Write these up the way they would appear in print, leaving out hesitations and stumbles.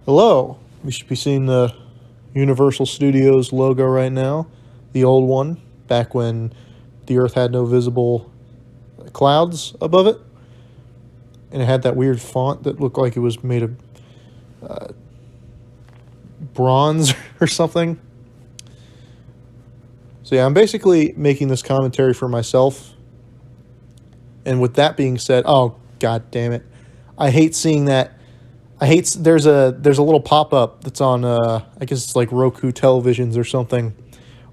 Hello. We should be seeing the Universal Studios logo right now. The old one, back when the Earth had no visible clouds above it. And it had that weird font that looked like it was made of bronze or something. So yeah, I'm basically making this commentary for myself. And with that being said, oh god damn it. I hate seeing that. There's a little pop-up that's on I guess it's like Roku televisions or something,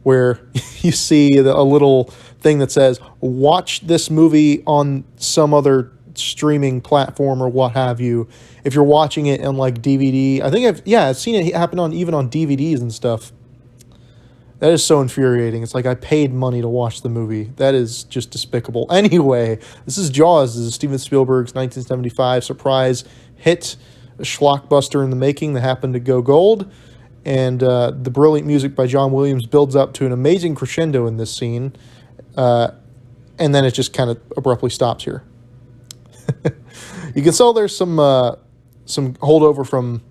where you see a little thing that says watch this movie on some other streaming platform or what have you. If you're watching it on like DVD, I've seen it happen on even on DVDs and stuff. That is so infuriating. It's like I paid money to watch the movie. That is just despicable. Anyway, this is Jaws. This is Steven Spielberg's 1975 surprise hit, a schlockbuster in the making that happened to go gold. And the brilliant music by John Williams builds up to an amazing crescendo in this scene. And then it just kind of abruptly stops here. You can tell there's some holdover from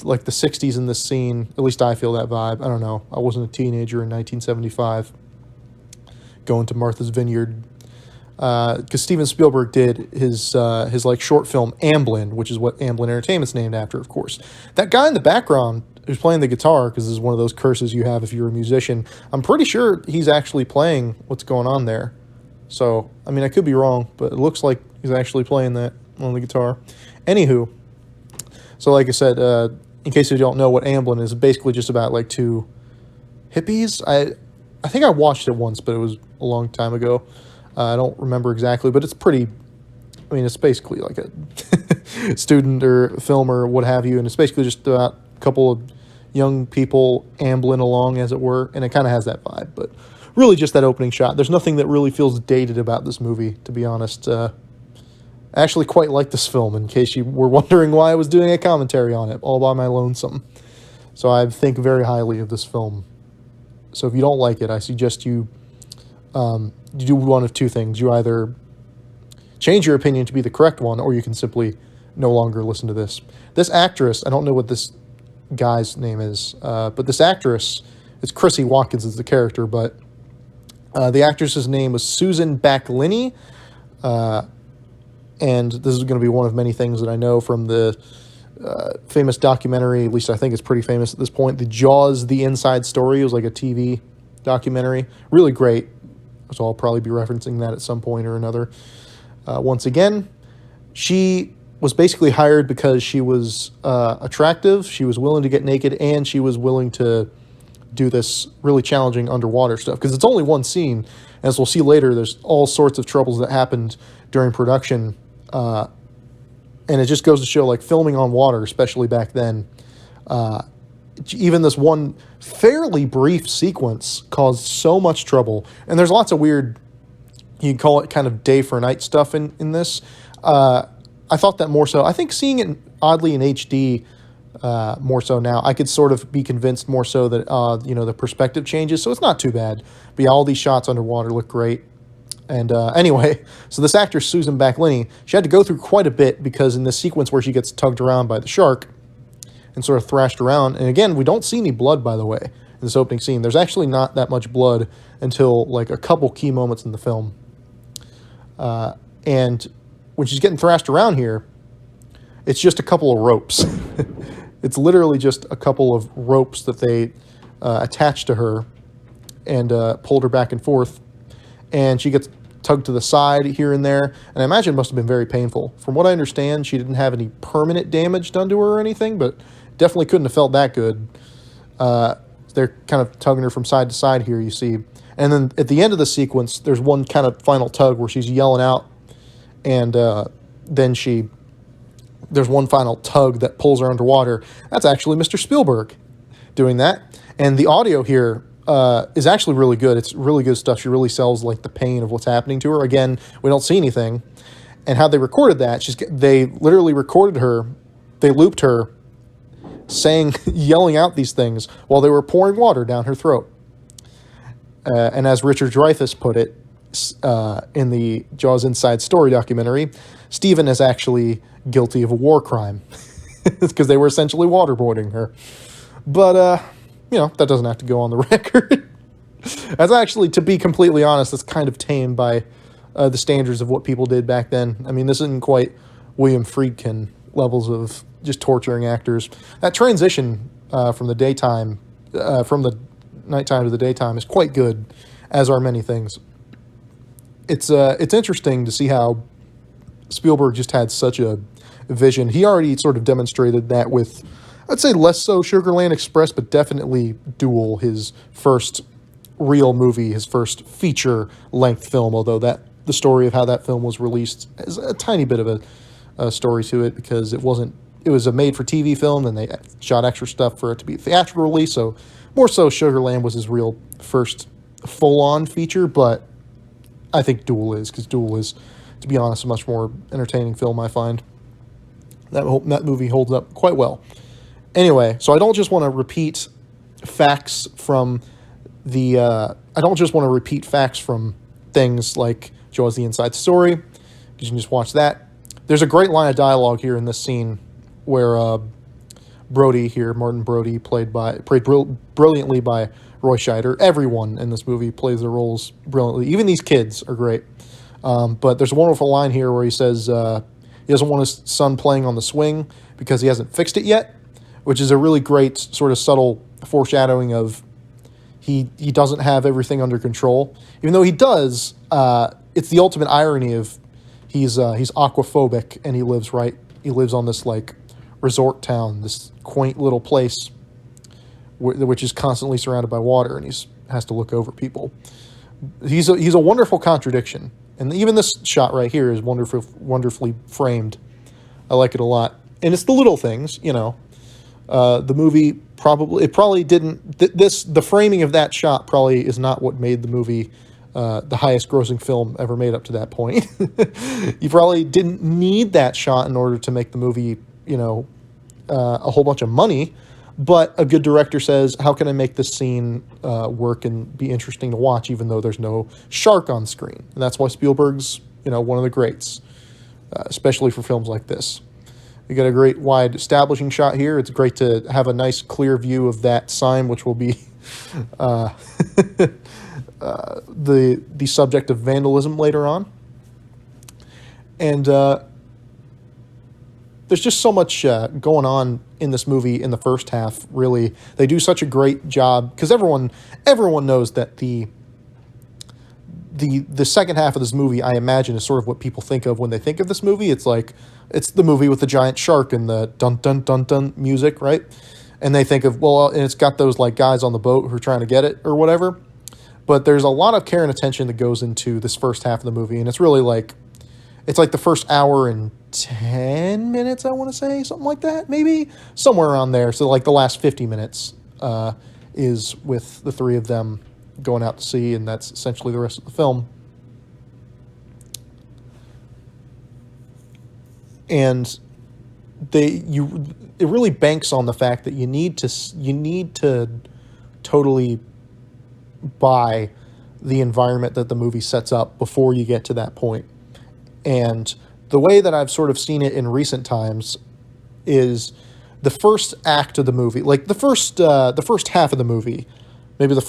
like the 60s in this scene. At least I feel that vibe. I don't know. I wasn't a teenager in 1975 going to Martha's Vineyard. Because Steven Spielberg did his like short film Amblin, which is what Amblin Entertainment's named after, of course. That guy in the background who's playing the guitar, because this is one of those curses you have if you're a musician, I'm pretty sure he's actually playing what's going on there. So, I mean, I could be wrong, but it looks like he's actually playing that on the guitar. Anywho, so like I said, in case you don't know what Amblin is, basically just about like two hippies. I think I watched it once, but it was a long time ago. I don't remember exactly, but it's pretty. I mean, it's basically like a student or film or what have you, and it's basically just about a couple of young people ambling along, as it were, and it kind of has that vibe. But really, just that opening shot. There's nothing that really feels dated about this movie, to be honest. I actually quite like this film, in case you were wondering why I was doing a commentary on it, all by my lonesome. So I think very highly of this film. So if you don't like it, I suggest you do one of two things. You either change your opinion to be the correct one, or you can simply no longer listen to this. This actress, I don't know what this guy's name is, but this actress, it's Chrissy Watkins is the character, but the actress's name was Susan Backlinie, and this is going to be one of many things that I know from the famous documentary, at least I think it's pretty famous at this point, the Jaws, The Inside Story. It was like a TV documentary. Really great. So I'll probably be referencing that at some point or another. Once again, she was basically hired because she was attractive, she was willing to get naked, and she was willing to do this really challenging underwater stuff. Because it's only one scene. As we'll see later, there's all sorts of troubles that happened during production. And it just goes to show, like, filming on water, especially back then, even this one fairly brief sequence caused so much trouble. And there's lots of weird, you can call it kind of day for night stuff in this. I thought that more so. I think seeing it oddly in HD more so now, I could sort of be convinced more so that, the perspective changes. So it's not too bad. But yeah, all these shots underwater look great. And anyway, so this actress, Susan Backlinie, she had to go through quite a bit because in this sequence where she gets tugged around by the shark and sort of thrashed around, and again, we don't see any blood, by the way, in this opening scene. There's actually not that much blood until like a couple key moments in the film. And when she's getting thrashed around here, it's just a couple of ropes. It's literally just a couple of ropes that they attached to her and pulled her back and forth. And she gets tugged to the side here and there, and I imagine it must have been very painful. From what I understand, she didn't have any permanent damage done to her or anything, but definitely couldn't have felt that good. They're kind of tugging her from side to side here, you see. And then at the end of the sequence, there's one kind of final tug where she's yelling out, and then there's one final tug that pulls her underwater. That's actually Mr. Spielberg doing that. And the audio here is actually really good. It's really good stuff. She really sells like the pain of what's happening to her. Again, we don't see anything. And how they recorded that, they literally recorded her, they looped her saying, yelling out these things while they were pouring water down her throat. And as Richard Dreyfuss put it in the Jaws Inside Story documentary, Steven is actually guilty of a war crime. because they were essentially waterboarding her. But, that doesn't have to go on the record. That's actually, to be completely honest, that's kind of tame by the standards of what people did back then. I mean, this isn't quite William Friedkin levels of just torturing actors. That transition from the nighttime to the daytime is quite good, as are many things. It's interesting to see how Spielberg just had such a vision. He already sort of demonstrated that with, I'd say less so Sugarland Express, but definitely Duel, his first real movie, his first feature-length film, although the story of how that film was released is a tiny bit of a story to it, because it was a made-for-TV film, and they shot extra stuff for it to be a theatrical release, so more so Sugarland was his real first full-on feature, but I think Duel is, because Duel is, to be honest, a much more entertaining film, I find. That movie holds up quite well. Anyway, so I don't just want to repeat facts from things like show us the inside story, because you can just watch that. There's a great line of dialogue here in this scene where Brody here, Martin Brody, played brilliantly by Roy Scheider. Everyone in this movie plays their roles brilliantly. Even these kids are great. But there's a wonderful line here where he says he doesn't want his son playing on the swing because he hasn't fixed it yet, which is a really great sort of subtle foreshadowing of he doesn't have everything under control. Even though he does, it's the ultimate irony of he's aquaphobic, and he lives on this like resort town, this quaint little place which is constantly surrounded by water, and he has to look over people. He's a wonderful contradiction, and even this shot right here is wonderfully framed. I like it a lot, and it's the little things, The movie probably didn't. The framing of that shot probably is not what made the movie the highest grossing film ever made up to that point. You probably didn't need that shot in order to make the movie, a whole bunch of money. But a good director says, how can I make this scene work and be interesting to watch, even though there's no shark on screen? And that's why Spielberg's, one of the greats, especially for films like this. You got a great wide establishing shot here. It's great to have a nice clear view of that sign, which will be the subject of vandalism later on. And there's just so much going on in this movie in the first half, really. They do such a great job, because everyone knows that the second half of this movie, I imagine, is sort of what people think of when they think of this movie. It's like, it's the movie with the giant shark and the dun dun dun dun music, right? And they think of, and it's got those like guys on the boat who are trying to get it or whatever. But there's a lot of care and attention that goes into this first half of the movie, and it's really like, it's like the first hour and 10 minutes, I want to say, something like that, maybe somewhere around there. So like the last 50 minutes is with the three of them going out to sea, and that's essentially the rest of the film. And it really banks on the fact that you need to totally buy the environment that the movie sets up before you get to that point. And the way that I've sort of seen it in recent times is the first act of the movie, like the first half of the movie, maybe the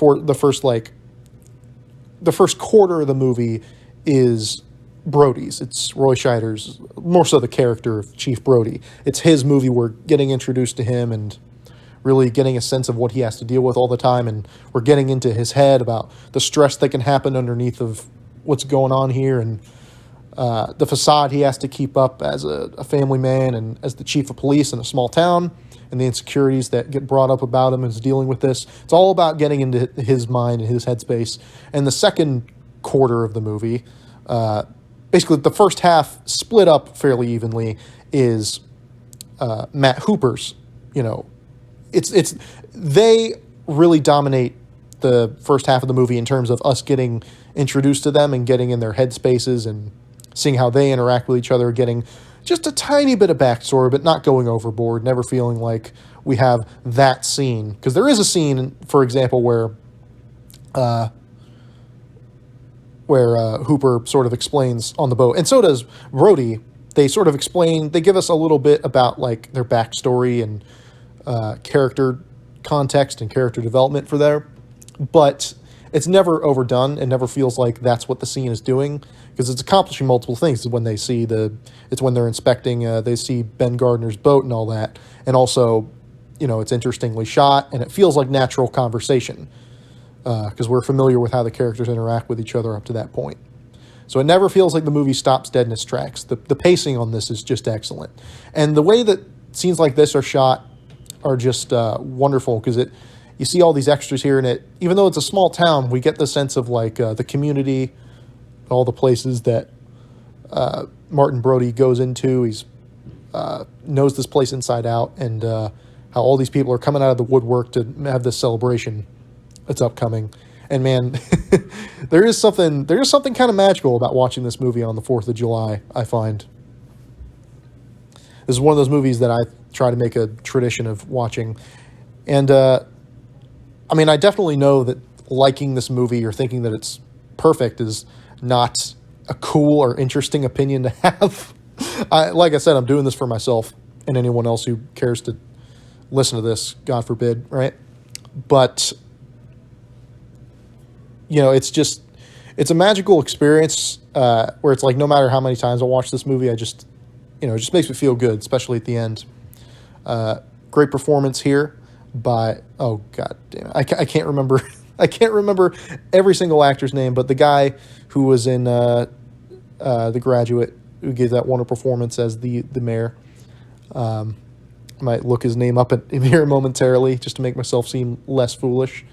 first quarter of the movie is Brody's. It's Roy Scheider's, more so the character of Chief Brody. It's his movie. We're getting introduced to him and really getting a sense of what he has to deal with all the time, and we're getting into his head about the stress that can happen underneath of what's going on here, and the facade he has to keep up as a family man and as the chief of police in a small town, and the insecurities that get brought up about him as dealing with this. It's all about getting into his mind and his headspace. And the second quarter of the movie, basically the first half split up fairly evenly, is Matt Hooper's, they really dominate the first half of the movie in terms of us getting introduced to them and getting in their headspaces and seeing how they interact with each other, getting just a tiny bit of backstory, but not going overboard, never feeling like we have that scene. Because there is a scene, for example, where Hooper sort of explains on the boat, and so does Brody, they sort of explain, they give us a little bit about like their backstory and character context and character development for there, but it's never overdone. It never feels like that's what the scene is doing, because it's accomplishing multiple things. When they see it's when they're inspecting, they see Ben Gardner's boat and all that, and also, it's interestingly shot and it feels like natural conversation, because we're familiar with how the characters interact with each other up to that point. So it never feels like the movie stops dead in its tracks. The pacing on this is just excellent, and the way that scenes like this are shot are just wonderful, because you see all these extras here, and even though it's a small town, we get the sense of like the community, all the places that Martin Brody goes into. He's knows this place inside out, and how all these people are coming out of the woodwork to have this celebration that's upcoming. And man, there is something kind of magical about watching this movie on the 4th of July, I find. This is one of those movies that I try to make a tradition of watching. And I definitely know that liking this movie or thinking that it's perfect is not a cool or interesting opinion to have. Like I said, I'm doing this for myself and anyone else who cares to listen to this, God forbid, right? But, it's a magical experience where it's like no matter how many times I watch this movie, it just makes me feel good, especially at the end. Great performance here by, oh god damn it, I can't remember I can't remember every single actor's name, but the guy who was in The Graduate, who gave that wonderful performance as the mayor. Might look his name up in here momentarily just to make myself seem less foolish.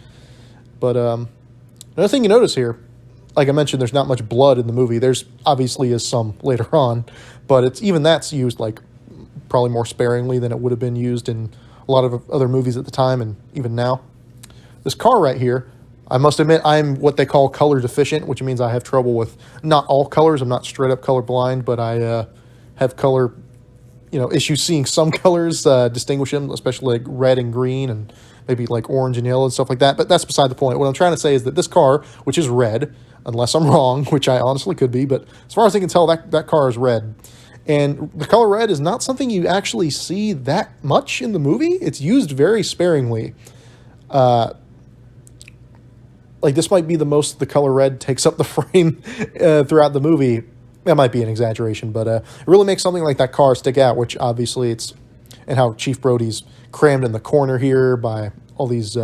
But another thing you notice here, like I mentioned, there's not much blood in the movie. There's obviously is some later on, but that's used like probably more sparingly than it would have been used in a lot of other movies at the time and even now. This car right here, I must admit, I'm what they call color deficient, which means I have trouble with not all colors. I'm not straight up color blind, but I have color, issues seeing some colors, distinguish them, especially like red and green and maybe like orange and yellow and stuff like that. But that's beside the point. What I'm trying to say is that this car, which is red, unless I'm wrong, which I honestly could be, but as far as I can tell, that car is red. And the color red is not something you actually see that much in the movie. It's used very sparingly. Like this might be the most the color red takes up the frame throughout the movie. That might be an exaggeration, but it really makes something like that car stick out, which obviously and how Chief Brody's crammed in the corner here by all these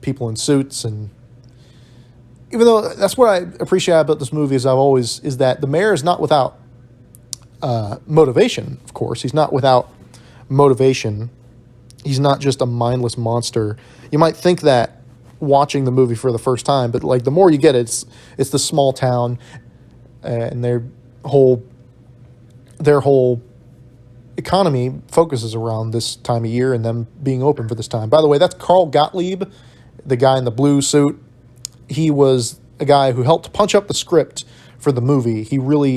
people in suits. And even though that's what I appreciate about this movie is that the mayor is not without motivation, of course. He's not without motivation. He's not just a mindless monster. You might think that watching the movie for the first time, but like the more you get it's the small town and their whole economy focuses around this time of year and them being open for this time. By the way, that's Carl Gottlieb, the guy in the blue suit. He was a guy who helped punch up the script for the movie.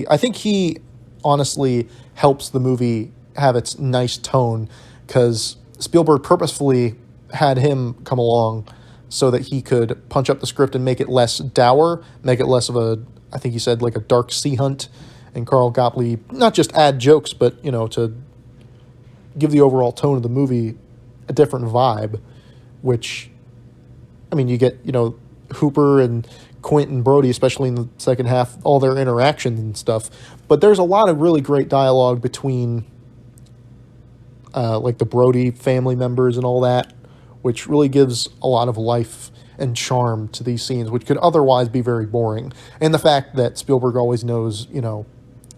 I think he honestly helps the movie have its nice tone, because Spielberg purposefully had him come along so that he could punch up the script and make it less dour, make it less of I think he said like a dark sea hunt, and Carl Gottlieb not just add jokes, but to give the overall tone of the movie a different vibe, which, you get, Hooper and Quentin Brody, especially in the second half, all their interactions and stuff. But there's a lot of really great dialogue between like the Brody family members and all that, which really gives a lot of life and charm to these scenes, which could otherwise be very boring. And the fact that Spielberg always knows,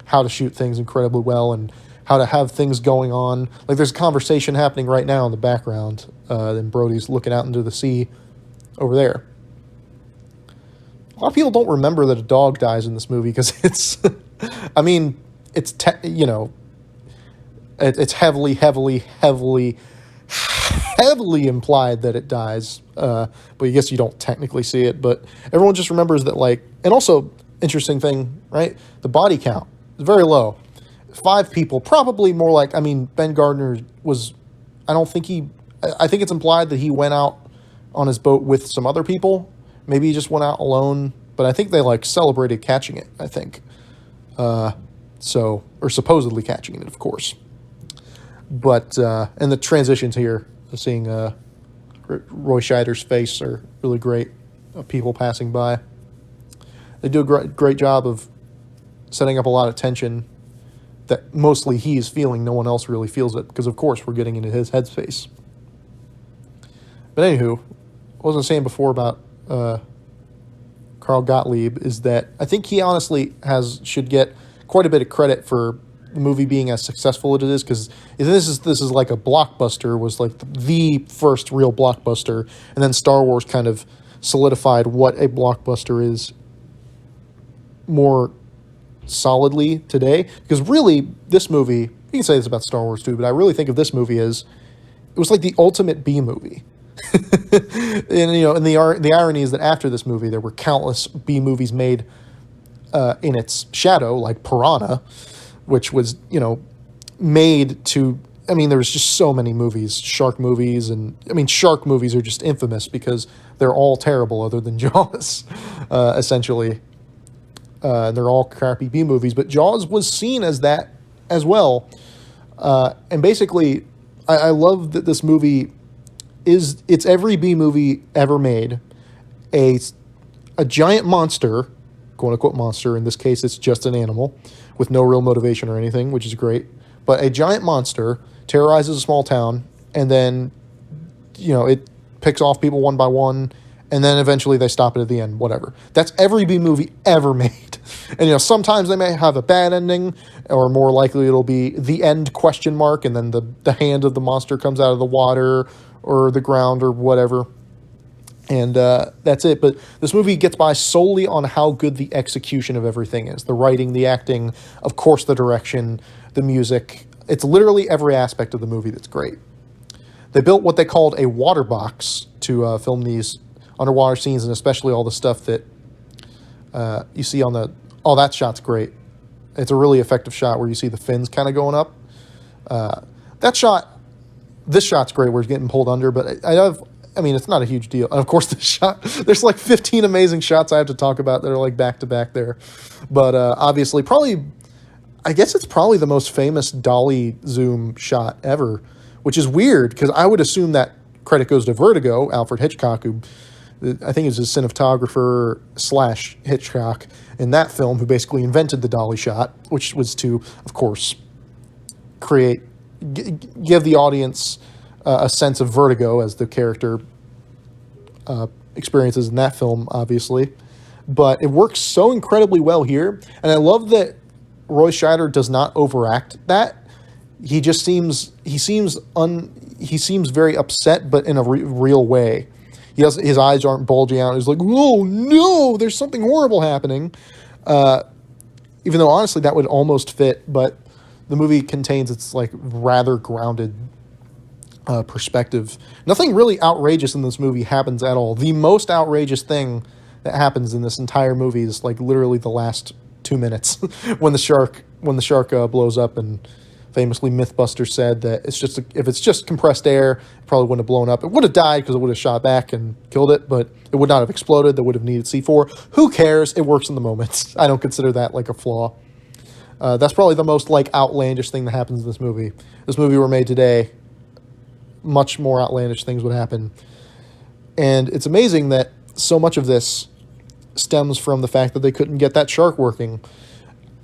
how to shoot things incredibly well and how to have things going on. Like there's a conversation happening right now in the background, and Brody's looking out into the sea over there. A lot of people don't remember that a dog dies in this movie because it's, it's heavily implied that it dies, but I guess you don't technically see it, but everyone just remembers that, like, and also, interesting thing, right, the body count is very low. 5 people, probably more like, Ben Gardner was, I think it's implied that he went out on his boat with some other people. Maybe he just went out alone, but I think they, like, celebrated catching it, I think. So So, or supposedly catching it, of course. But, and the transitions here, seeing Roy Scheider's face are really great. People passing by. They do a great job of setting up a lot of tension that mostly he's feeling. No one else really feels it because, of course, we're getting into his headspace. But anywho, what was I saying before about Carl Gottlieb is that I think he honestly should get quite a bit of credit for the movie being as successful as it is, because this is like a blockbuster, was like the first real blockbuster, and then Star Wars kind of solidified what a blockbuster is more solidly today. Because really, this movie, you can say this about Star Wars too, but I really think of this movie as, it was like the ultimate B movie. And and the irony is that after this movie, there were countless B movies made in its shadow, like Piranha, which was made to. I mean, there was just so many movies, shark movies, and I mean, shark movies are just infamous because they're all terrible, other than Jaws, essentially. They're all crappy B movies, but Jaws was seen as that as well. And basically, I love that this movie it's every B movie ever made. A giant monster, quote unquote monster, in this case it's just an animal with no real motivation or anything, which is great. But a giant monster terrorizes a small town, and then it picks off people one by one, and then eventually they stop it at the end, whatever. That's every B movie ever made. And sometimes they may have a bad ending, or more likely it'll be the end ? And then the hand of the monster comes out of the water or the ground or whatever. And that's it. But this movie gets by solely on how good the execution of everything is. The writing, the acting, of course the direction, the music. It's literally every aspect of the movie that's great. They built what they called a water box to film these underwater scenes, and especially all the stuff that you see on the... Oh, that shot's great. It's a really effective shot where you see the fins kind of going up. This shot's great where it's getting pulled under, but I mean, it's not a huge deal. And of course, this shot, there's like 15 amazing shots I have to talk about that are like back to back there. But obviously, I guess it's probably the most famous dolly zoom shot ever, which is weird because I would assume that credit goes to Vertigo, Alfred Hitchcock, who I think is a cinematographer / Hitchcock in that film, who basically invented the dolly shot, which was to, of course, give the audience a sense of vertigo as the character experiences in that film, obviously. But it works so incredibly well here, and I love that Roy Scheider does not overact that. He just seems very upset, but in a real way. His eyes aren't bulging out. He's like, "Oh no, there's something horrible happening." Even though honestly that would almost fit, but the movie contains its like rather grounded perspective. Nothing really outrageous in this movie happens at all. The most outrageous thing that happens in this entire movie is like literally the last 2 minutes when the shark blows up, and famously Mythbusters said that if it's just compressed air, it probably wouldn't have blown up. It would have died because it would have shot back and killed it, but it would not have exploded. That would have needed C4. Who cares? It works in the moment. I don't consider that like a flaw. That's probably the most like outlandish thing that happens in this movie. If this movie were made today, much more outlandish things would happen. And it's amazing that so much of this stems from the fact that they couldn't get that shark working.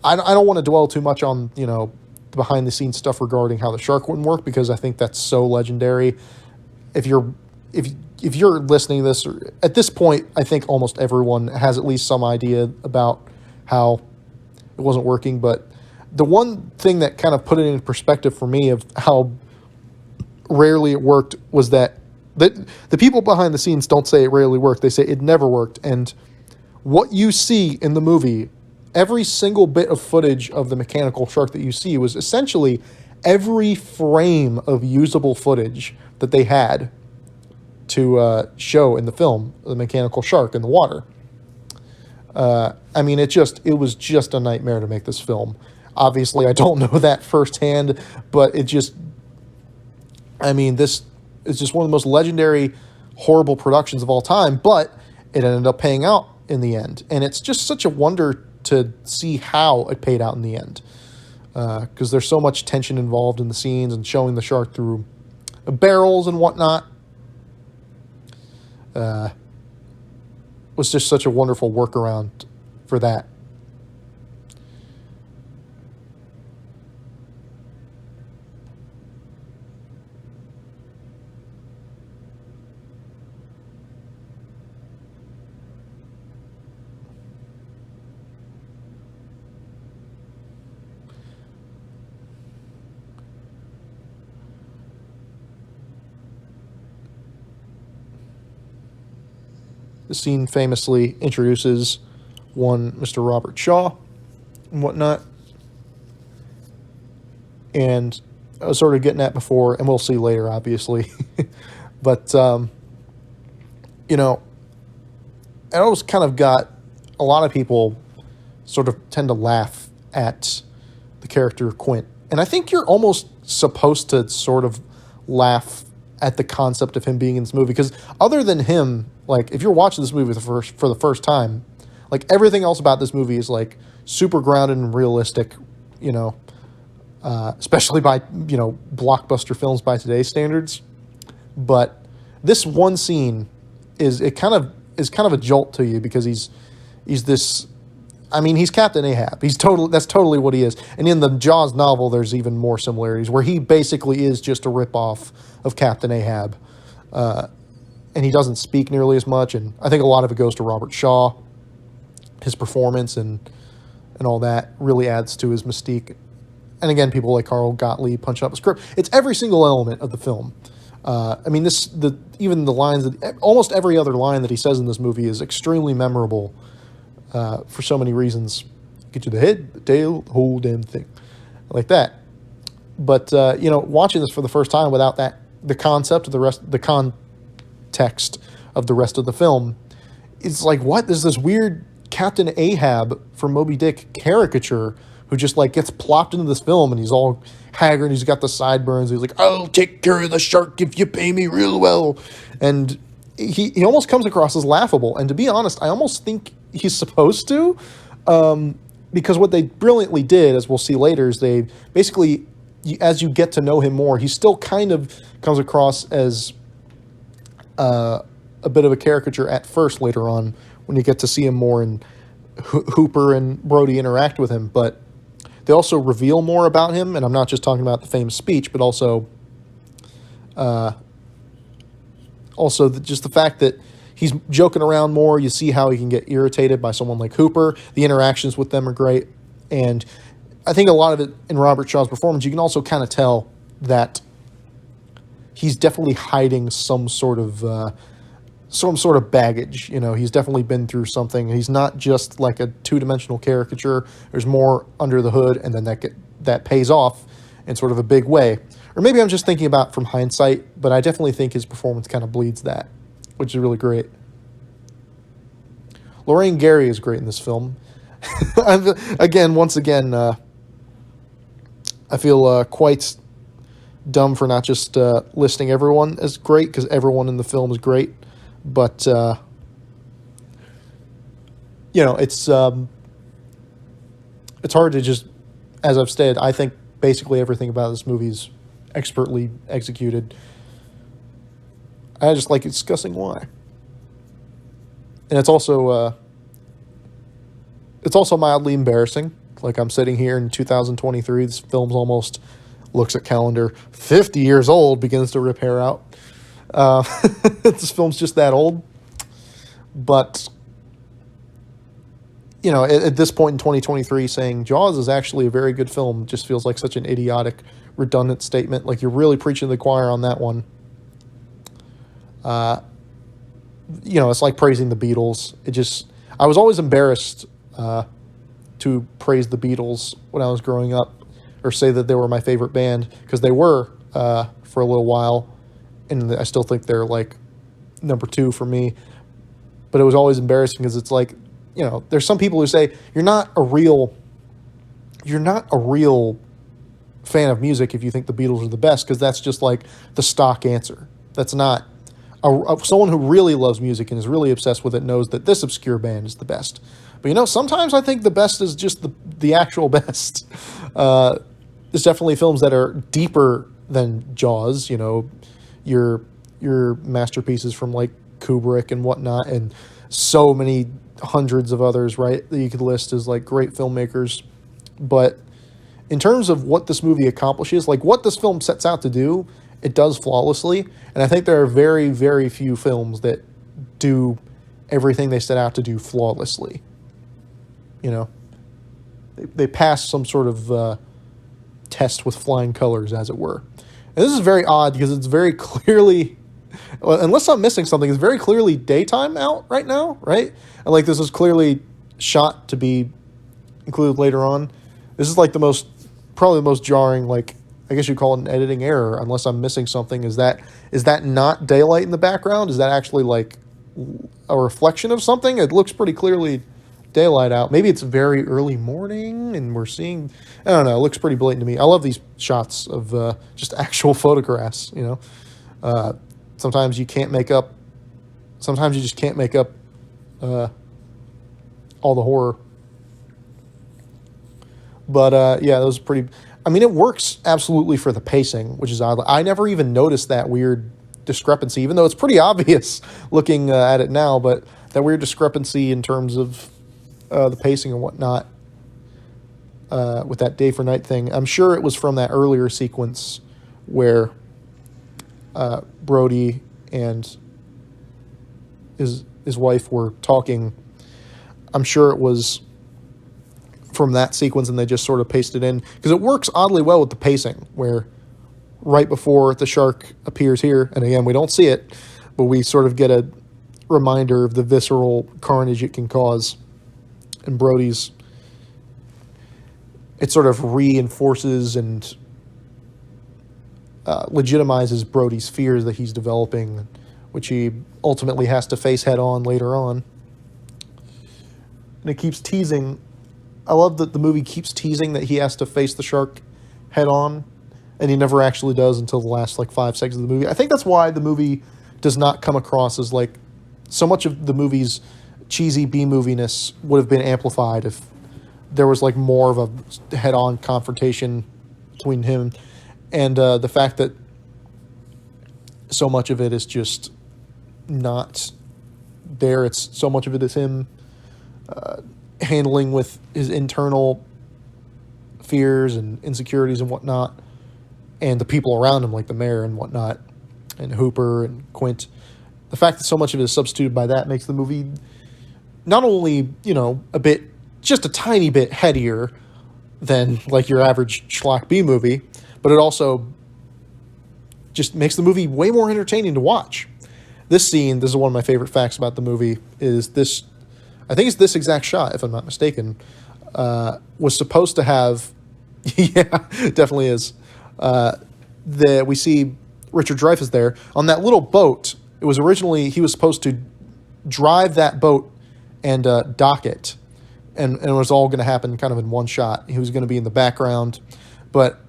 I don't want to dwell too much on, the behind the scenes stuff regarding how the shark wouldn't work, because I think that's so legendary. If you're listening to this, or at this point, I think almost everyone has at least some idea about how it wasn't working. But the one thing that kind of put it in perspective for me of how rarely it worked was that the people behind the scenes don't say it rarely worked. They say it never worked. And what you see in the movie, every single bit of footage of the mechanical shark that you see was essentially every frame of usable footage that they had to show in the film, the mechanical shark in the water. I mean, it was just a nightmare to make this film. Obviously, I don't know that firsthand, but this is just one of the most legendary, horrible productions of all time, but it ended up paying out in the end. And it's just such a wonder to see how it paid out in the end. because there's so much tension involved in the scenes and showing the shark through barrels and whatnot. Was just such a wonderful workaround for that. The scene famously introduces one Mr. Robert Shaw and whatnot. And I was sort of getting at before, and we'll see later, obviously. But, you know, I always kind of got a lot of people sort of tend to laugh at the character Quint. And I think you're almost supposed to sort of laugh at the concept of him being in this movie, because other than him, like, if you're watching this movie for the first time, like, everything else about this movie is, like, super grounded and realistic, you know, especially by, you know, blockbuster films by today's standards. But this one scene is kind of a jolt to you, because he's this, I mean, he's Captain Ahab. That's totally what he is. And in the Jaws novel, there's even more similarities, where he basically is just a ripoff of Captain Ahab. And he doesn't speak nearly as much, and I think a lot of it goes to Robert Shaw. His performance and all that really adds to his mystique. And again, people like Carl Gottlieb punching up a script. It's every single element of the film. I mean, even the lines, almost every other line that he says in this movie is extremely memorable for so many reasons. Get you the head, the tail, the whole damn thing, like that. But you know, watching this for the first time without the concept of the context of the rest of the film, it's like, what? There's this weird Captain Ahab from Moby Dick caricature who just, like, gets plopped into this film, and he's all haggard, he's got the sideburns, he's like, I'll take care of the shark if you pay me real well. And he almost comes across as laughable. And to be honest, I almost think he's supposed to, because what they brilliantly did, as we'll see later, is they basically, as you get to know him more, he still kind of comes across as a bit of a caricature at first later on, when you get to see him more and Hooper and Brody interact with him. But they also reveal more about him, and I'm not just talking about the famous speech, but also just the fact that he's joking around more. You see how he can get irritated by someone like Hooper. The interactions with them are great. And I think a lot of it in Robert Shaw's performance, you can also kind of tell that he's definitely hiding some sort of baggage. You know, he's definitely been through something. He's not just like a two-dimensional caricature. There's more under the hood, and then that pays off in sort of a big way. Or maybe I'm just thinking about from hindsight, but I definitely think his performance kind of bleeds that, which is really great. Lorraine Gary is great in this film. Once again, I feel quite dumb for not just listing everyone as great, because everyone in the film is great. But, you know, it's hard to just, as I've stated, I think basically everything about this movie is expertly executed. I just like discussing why. And it's also mildly embarrassing. Like, I'm sitting here in 2023, this film's almost, looks at calendar, 50 years old, begins to rip hair out. This film's just that old. But, you know, at this point in 2023, saying Jaws is actually a very good film just feels like such an idiotic, redundant statement. Like, you're really preaching to the choir on that one. You know, it's like praising the Beatles. I was always embarrassed to praise the Beatles when I was growing up, or say that they were my favorite band, because they were for a little while. And I still think they're, like, number 2 for me. But it was always embarrassing, because it's like, you know, there's some people who say, you're not a real fan of music if you think the Beatles are the best, because that's just, like, the stock answer. That's not. Someone who really loves music and is really obsessed with it knows that this obscure band is the best. But sometimes I think the best is just the actual best. There's definitely films that are deeper than Jaws. Your masterpieces from like Kubrick and whatnot, and so many hundreds of others, right? That you could list as like great filmmakers. But in terms of what this movie accomplishes, like what this film sets out to do, it does flawlessly. And I think there are very, very few films that do everything they set out to do flawlessly. They pass some sort of test with flying colors, as it were. And this is very odd because it's very clearly, well, unless I'm missing something, it's very clearly daytime out right now, right? And like this is clearly shot to be included later on. This is like probably the most jarring, like I guess you'd call it an editing error, unless I'm missing something. Is that not daylight in the background? Is that actually like a reflection of something? It looks pretty clearly daylight out. Maybe it's very early morning and we're seeing, I don't know, it looks pretty blatant to me. I love these shots of just actual photographs. Sometimes you can't make up, sometimes you just can't make up all the horror. But yeah, those are pretty, I mean, it works absolutely for the pacing, which is odd. I never even noticed that weird discrepancy, even though it's pretty obvious looking at it now, but that weird discrepancy in terms of the pacing and whatnot with that day for night thing. I'm sure it was from that earlier sequence where Brody and his wife were talking. I'm sure it was from that sequence and they just sort of pasted in, because it works oddly well with the pacing, where right before the shark appears here, and again, we don't see it, but we sort of get a reminder of the visceral carnage it can cause. And Brody's, it sort of reinforces and legitimizes Brody's fears that he's developing, which he ultimately has to face head on later on. And it keeps teasing. I love that the movie keeps teasing that he has to face the shark head on, and he never actually does until the last like 5 seconds of the movie. I think that's why the movie does not come across as like, so much of the movie's cheesy B-moviness would have been amplified if there was like more of a head-on confrontation between him, and the fact that so much of it is just not there. It's so much of it is him handling with his internal fears and insecurities and whatnot, and the people around him, like the mayor and whatnot, and Hooper and Quint. The fact that so much of it is substituted by that makes the movie not only, a bit, just a tiny bit headier than like your average schlock B movie, but it also just makes the movie way more entertaining to watch. This scene, this is one of my favorite facts about the movie, is this, I think it's this exact shot, if I'm not mistaken, was supposed to have, yeah, it definitely is. We see Richard Dreyfuss there on that little boat. It was originally, he was supposed to drive that boat and dock it, and it was all going to happen kind of in one shot. He was going to be in the background, but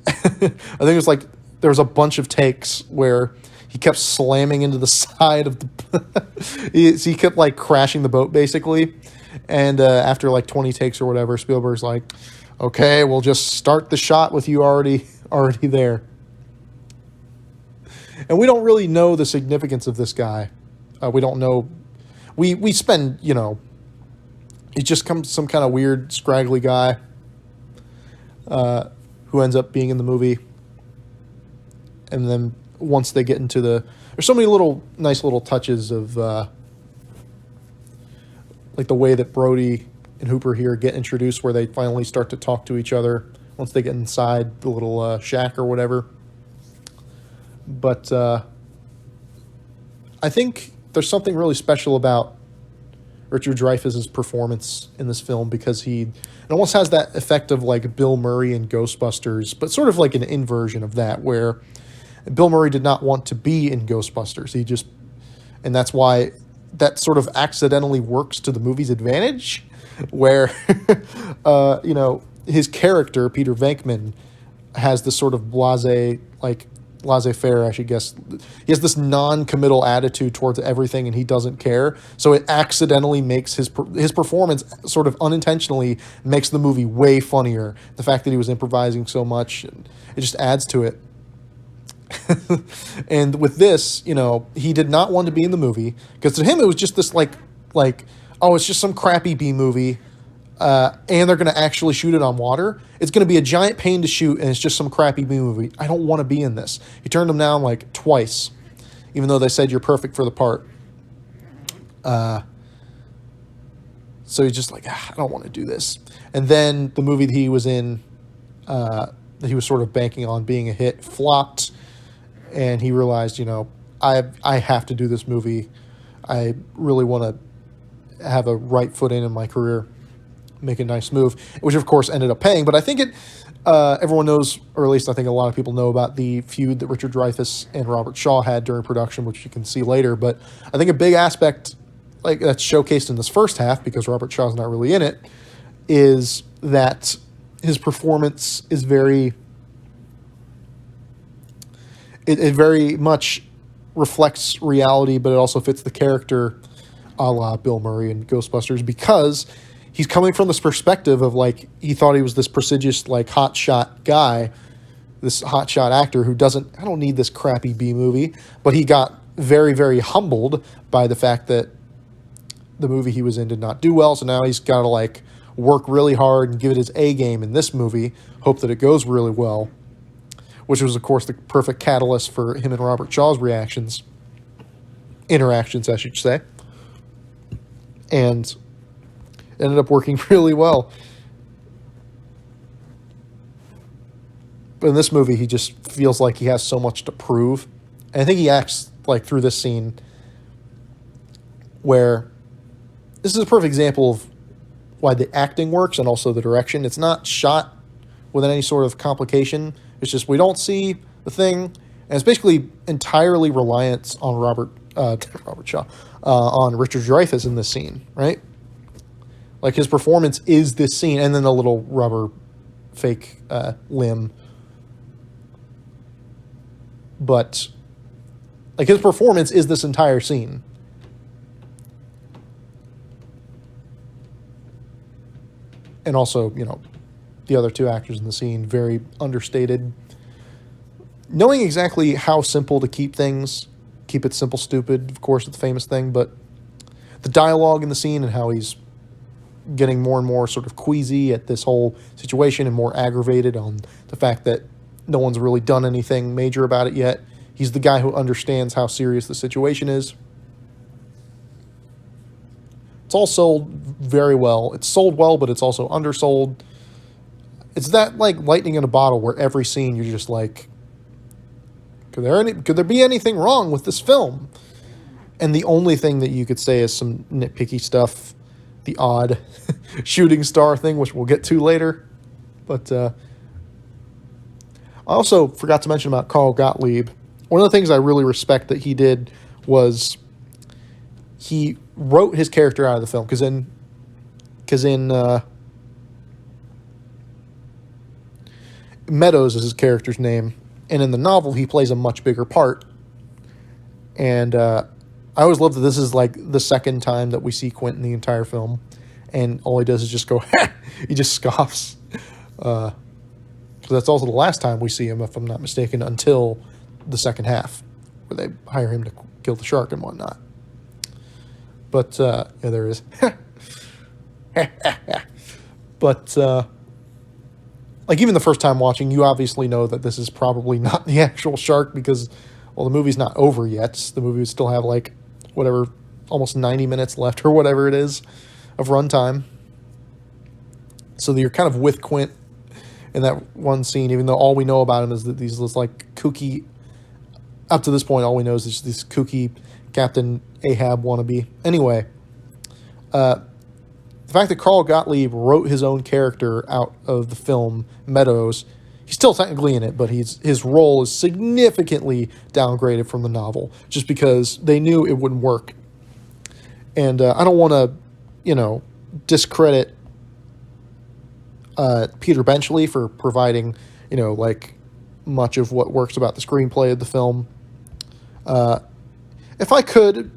I think it was like there was a bunch of takes where he kept slamming into the side of the he kept like crashing the boat basically, and after like 20 takes or whatever, Spielberg's like, okay, we'll just start the shot with you already there. And we don't really know the significance of this guy. We don't know. We spend, he's just some kind of weird, scraggly guy who ends up being in the movie. And then once they get into there's so many nice little touches of like the way that Brody and Hooper here get introduced, where they finally start to talk to each other once they get inside the little shack or whatever. But I think there's something really special about Richard Dreyfuss's performance in this film, because it almost has that effect of like Bill Murray in Ghostbusters, but sort of like an inversion of that, where Bill Murray did not want to be in Ghostbusters. And that's why that sort of accidentally works to the movie's advantage, where, his character, Peter Venkman, has this sort of blasé, like, laissez-faire, I should guess. He has this non-committal attitude towards everything, and he doesn't care. So it accidentally makes his performance, sort of unintentionally, makes the movie way funnier. The fact that he was improvising so much, it just adds to it. And with this, he did not want to be in the movie, because to him it was just this like, oh, it's just some crappy B movie. And they're going to actually shoot it on water. It's going to be a giant pain to shoot, and it's just some crappy B movie. I don't want to be in this. He turned them down like twice, even though they said you're perfect for the part. So he's just like, I don't want to do this. And then the movie that he was in, that he was sort of banking on being a hit, flopped, and he realized, I have to do this movie. I really want to have a right foot in my career. Make a nice move, which of course ended up paying. But I think everyone knows, or at least I think a lot of people know about the feud that Richard Dreyfuss and Robert Shaw had during production, which you can see later. But I think a big aspect, like that's showcased in this first half, because Robert Shaw's not really in it, is that his performance is very, it very much reflects reality, but it also fits the character, a la Bill Murray in Ghostbusters, because he's coming from this perspective of, like, he thought he was this prestigious, like, hotshot guy, this hotshot actor who I don't need this crappy B movie, but he got very, very humbled by the fact that the movie he was in did not do well, so now he's got to, like, work really hard and give it his A game in this movie, hope that it goes really well, which was, of course, the perfect catalyst for him and Robert Shaw's interactions, I should say, and ended up working really well. But in this movie, he just feels like he has so much to prove. And I think he acts like through this scene where this is a perfect example of why the acting works and also the direction. It's not shot with any sort of complication. It's just we don't see the thing. And it's basically entirely reliant on Robert Shaw, on Richard Dreyfuss in this scene, right? Like, his performance is this scene, and then the little rubber fake limb. But, like, his performance is this entire scene. And also, the other two actors in the scene, very understated. Knowing exactly how simple to keep things, keep it simple, stupid, of course, it's the famous thing, but the dialogue in the scene and how he's getting more and more sort of queasy at this whole situation and more aggravated on the fact that no one's really done anything major about it yet. He's the guy who understands how serious the situation is. It's all sold very well. It's sold well, but it's also undersold. It's that, like, lightning in a bottle where every scene you're just like, could there be anything wrong with this film? And the only thing that you could say is some nitpicky stuff, the odd shooting star thing, which we'll get to later. But I also forgot to mention about Carl Gottlieb. One of the things I really respect that he did was he wrote his character out of the film, because in Meadows is his character's name, and in the novel he plays a much bigger part. And I always love that this is like the second time that we see Quint in the entire film, and all he does is just go, he just scoffs. Because that's also the last time we see him, if I'm not mistaken, until the second half, where they hire him to kill the shark and whatnot. But, yeah, there is. But, like, even the first time watching, you obviously know that this is probably not the actual shark, because, well, the movie's not over yet. The movie would still have, like, whatever, almost 90 minutes left, or whatever it is, of runtime. So you're kind of with Quint in that one scene, even though all we know about him is that these like kooky, up to this point, all we know is this kooky Captain Ahab wannabe. Anyway, the fact that Carl Gottlieb wrote his own character out of the film Meadows, he's still technically in it, but his role is significantly downgraded from the novel, just because they knew it wouldn't work. And I don't want to, discredit Peter Benchley for providing, like, much of what works about the screenplay of the film. If I could,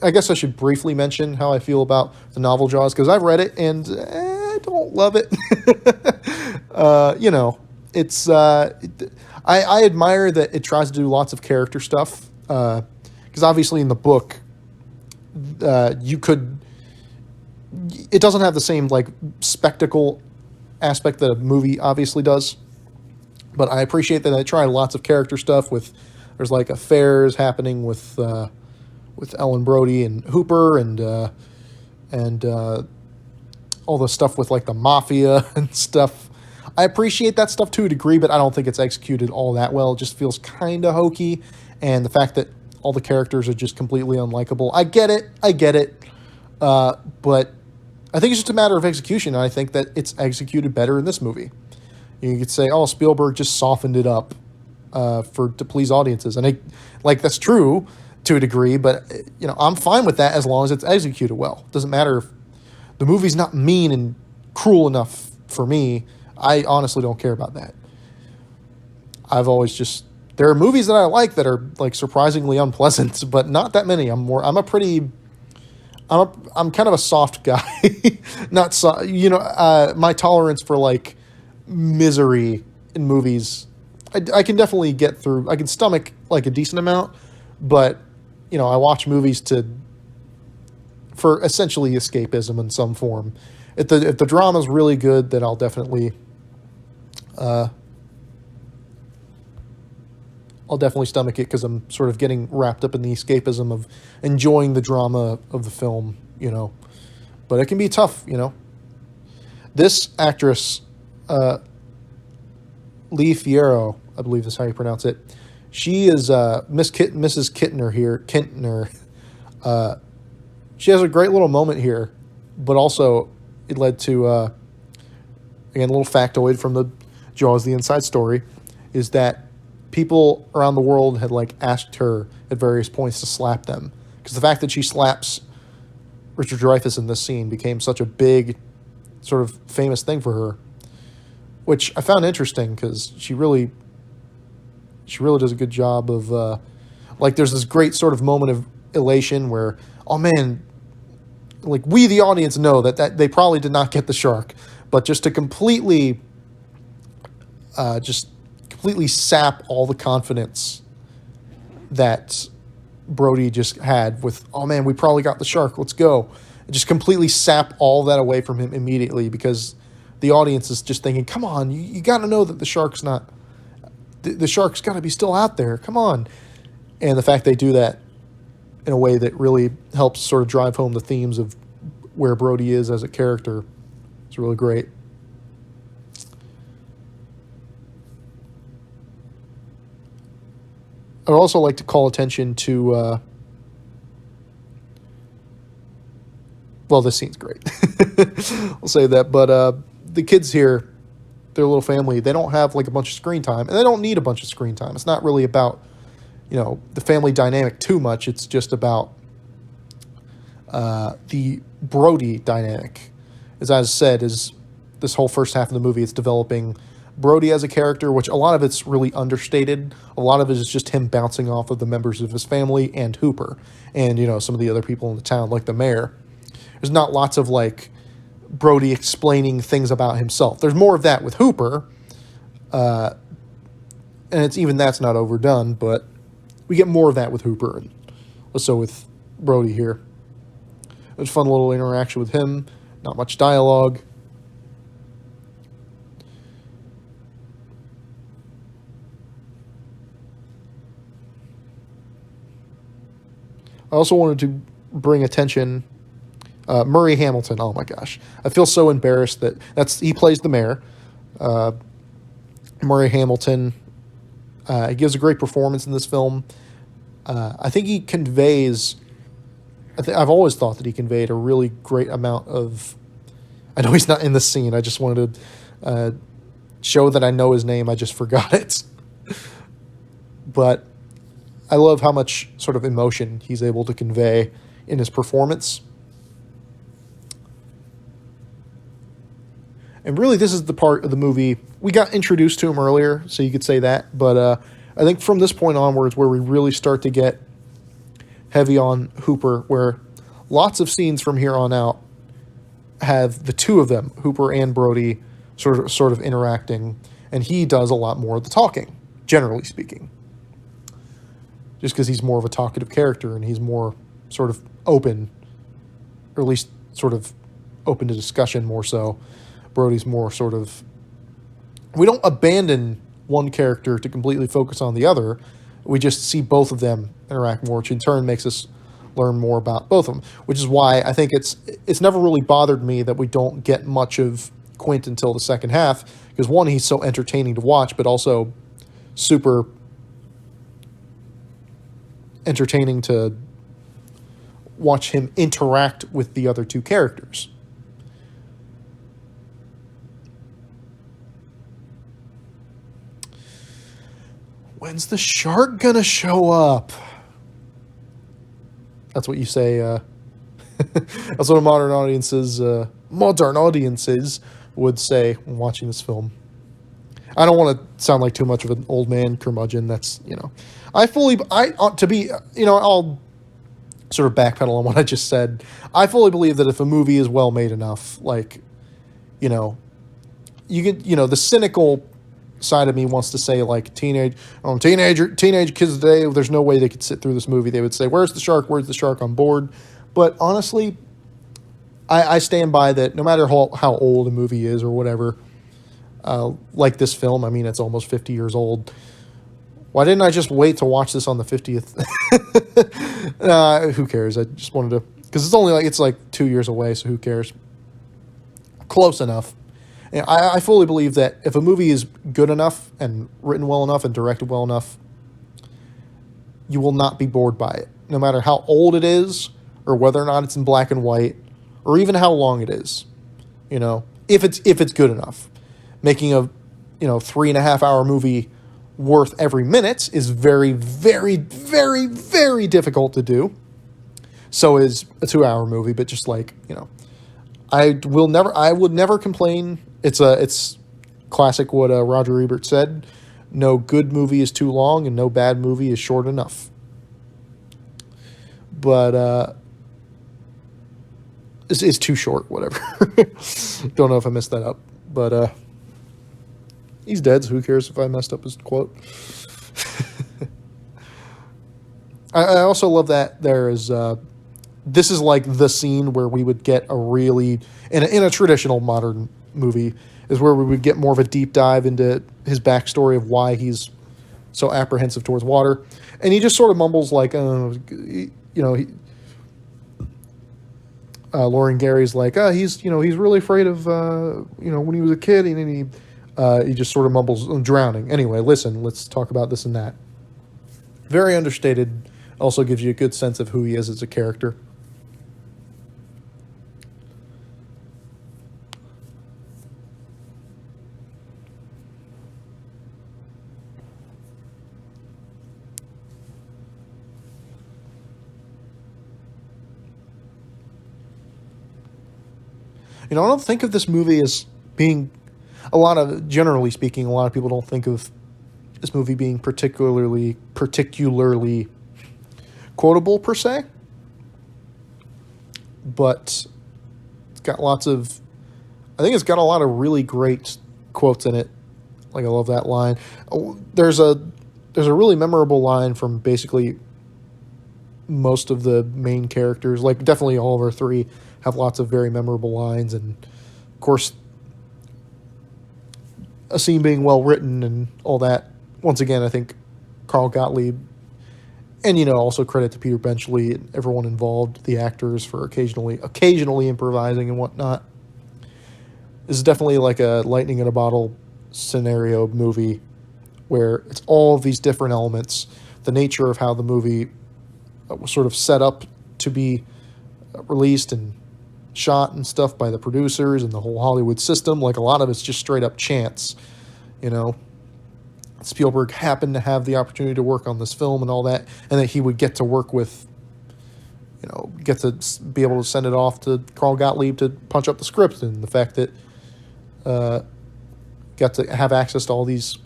I guess I should briefly mention how I feel about the novel Jaws, because I've read it and I don't love it. It's I admire that it tries to do lots of character stuff, because obviously in the book, it doesn't have the same like spectacle aspect that a movie obviously does, but I appreciate that they try lots of character stuff with, there's like affairs happening with Ellen Brody and Hooper and all the stuff with like the mafia and stuff. I appreciate that stuff to a degree, but I don't think it's executed all that well. It just feels kind of hokey, and the fact that all the characters are just completely unlikable. I get it, but I think it's just a matter of execution, and I think that it's executed better in this movie. You could say, oh, Spielberg just softened it up to please audiences, and that's true to a degree, but I'm fine with that as long as it's executed well. It doesn't matter if the movie's not mean and cruel enough for me. I honestly don't care about that. There are movies that I like that are like surprisingly unpleasant, but not that many. I'm kind of a soft guy. Not so, my tolerance for like misery in movies, I can definitely get through. I can stomach like a decent amount, but I watch movies for essentially escapism in some form. If the drama's really good, then I'll definitely stomach it, because I'm sort of getting wrapped up in the escapism of enjoying the drama of the film, But it can be tough, This actress, Lee Fierro, I believe is how you pronounce it. She is Mrs. Kintner here. She has a great little moment here, but also it led to, again, a little factoid from the Jaws, the Inside Story, is that people around the world had like asked her at various points to slap them, because the fact that she slaps Richard Dreyfuss in this scene became such a big sort of famous thing for her, which I found interesting, because she really does a good job of there's this great sort of moment of elation where, oh man, like we the audience know that they probably did not get the shark, but just to completely sap all the confidence that Brody just had with, oh man, we probably got the shark, let's go. Just completely sap all that away from him immediately, because the audience is just thinking, come on, you got to know that the shark's not, the shark's got to be still out there, come on. And the fact they do that in a way that really helps sort of drive home the themes of where Brody is as a character is really great. I'd also like to call attention to, this scene's great. I'll say that, but the kids here, their little family, they don't have like a bunch of screen time, and they don't need a bunch of screen time. It's not really about, the family dynamic too much. It's just about the Brody dynamic. As I said, is this whole first half of the movie, it's developing Brody as a character, which a lot of it's really understated. A lot of it is just him bouncing off of the members of his family and Hooper and, some of the other people in the town, like the mayor. There's not lots of, like, Brody explaining things about himself. There's more of that with Hooper, and that's not overdone, but we get more of that with Hooper and also with Brody here. It was a fun little interaction with him. Not much dialogue. I also wanted to bring attention, Murray Hamilton. Oh my gosh, I feel so embarrassed he plays the mayor. Murray Hamilton, he gives a great performance in this film. I think he conveys. I've always thought that he conveyed a really great amount of. I know he's not in the scene. I just wanted to show that I know his name. I just forgot it, but. I love how much sort of emotion he's able to convey in his performance. And really, this is the part of the movie we got introduced to him earlier, so you could say that. But I think from this point onwards, where we really start to get heavy on Hooper, where lots of scenes from here on out have the two of them, Hooper and Brody, sort of interacting, and he does a lot more of the talking, generally speaking. Just because he's more of a talkative character and he's more sort of open, or at least sort of open to discussion more so. Brody's more sort of... We don't abandon one character to completely focus on the other. We just see both of them interact more, which in turn makes us learn more about both of them. Which is why I think it's never really bothered me that we don't get much of Quint until the second half. Because one, he's so entertaining to watch, but also super entertaining to watch him interact with the other two characters. When's the shark gonna show up? That's what you say. That's what modern audiences would say when watching this film. I don't want to sound like too much of an old man curmudgeon. That's, I ought to be, I'll sort of backpedal on what I just said. I fully believe that if a movie is well made enough, you get, the cynical side of me wants to say, like, teenage kids today, there's no way they could sit through this movie. They would say, where's the shark on board? But honestly, I stand by that. No matter how old a movie is or whatever, like this film, I mean, it's almost 50 years old. Why didn't I just wait to watch this on the 50th? Who cares? I just wanted to, because it's like 2 years away, so who cares? Close enough. And I fully believe that if a movie is good enough and written well enough and directed well enough, you will not be bored by it, no matter how old it is or whether or not it's in black and white or even how long it is. If it's good enough. Making a 3.5 hour movie worth every minute is very, very, very, very difficult to do. So is a 2 hour movie, but just I would never complain. It's classic what Roger Ebert said: no good movie is too long, and no bad movie is short enough. But it's too short. Whatever. Don't know if I messed that up, but he's dead, so who cares if I messed up his quote? I also love that there is. This is like the scene where we would get a really, in a traditional modern movie, is where we would get more of a deep dive into his backstory of why he's so apprehensive towards water. And he just sort of mumbles like, Lauren Gary's like, he's really afraid of, when he was a kid, and he just sort of mumbles, drowning. Anyway, listen, let's talk about this and that. Very understated, also gives you a good sense of who he is as a character. I don't think of this movie as being generally speaking, a lot of people don't think of this movie being particularly quotable per se. But it's got I think it's got a lot of really great quotes in it. Like, I love that line. There's a really memorable line from basically most of the main characters. Like, definitely all of our three have lots of very memorable lines, and of course a scene being well written and all that. Once again, I think Carl Gottlieb, and also credit to Peter Benchley and everyone involved, the actors, for occasionally improvising and whatnot. This is definitely like a lightning in a bottle scenario movie where it's all of these different elements, the nature of how the movie was sort of set up to be released and shot and stuff by the producers and the whole Hollywood system. Like, a lot of it's just straight up chance. Spielberg happened to have the opportunity to work on this film and all that, and that he would get to work with, get to be able to send it off to Carl Gottlieb to punch up the script, and the fact that got to have access to all these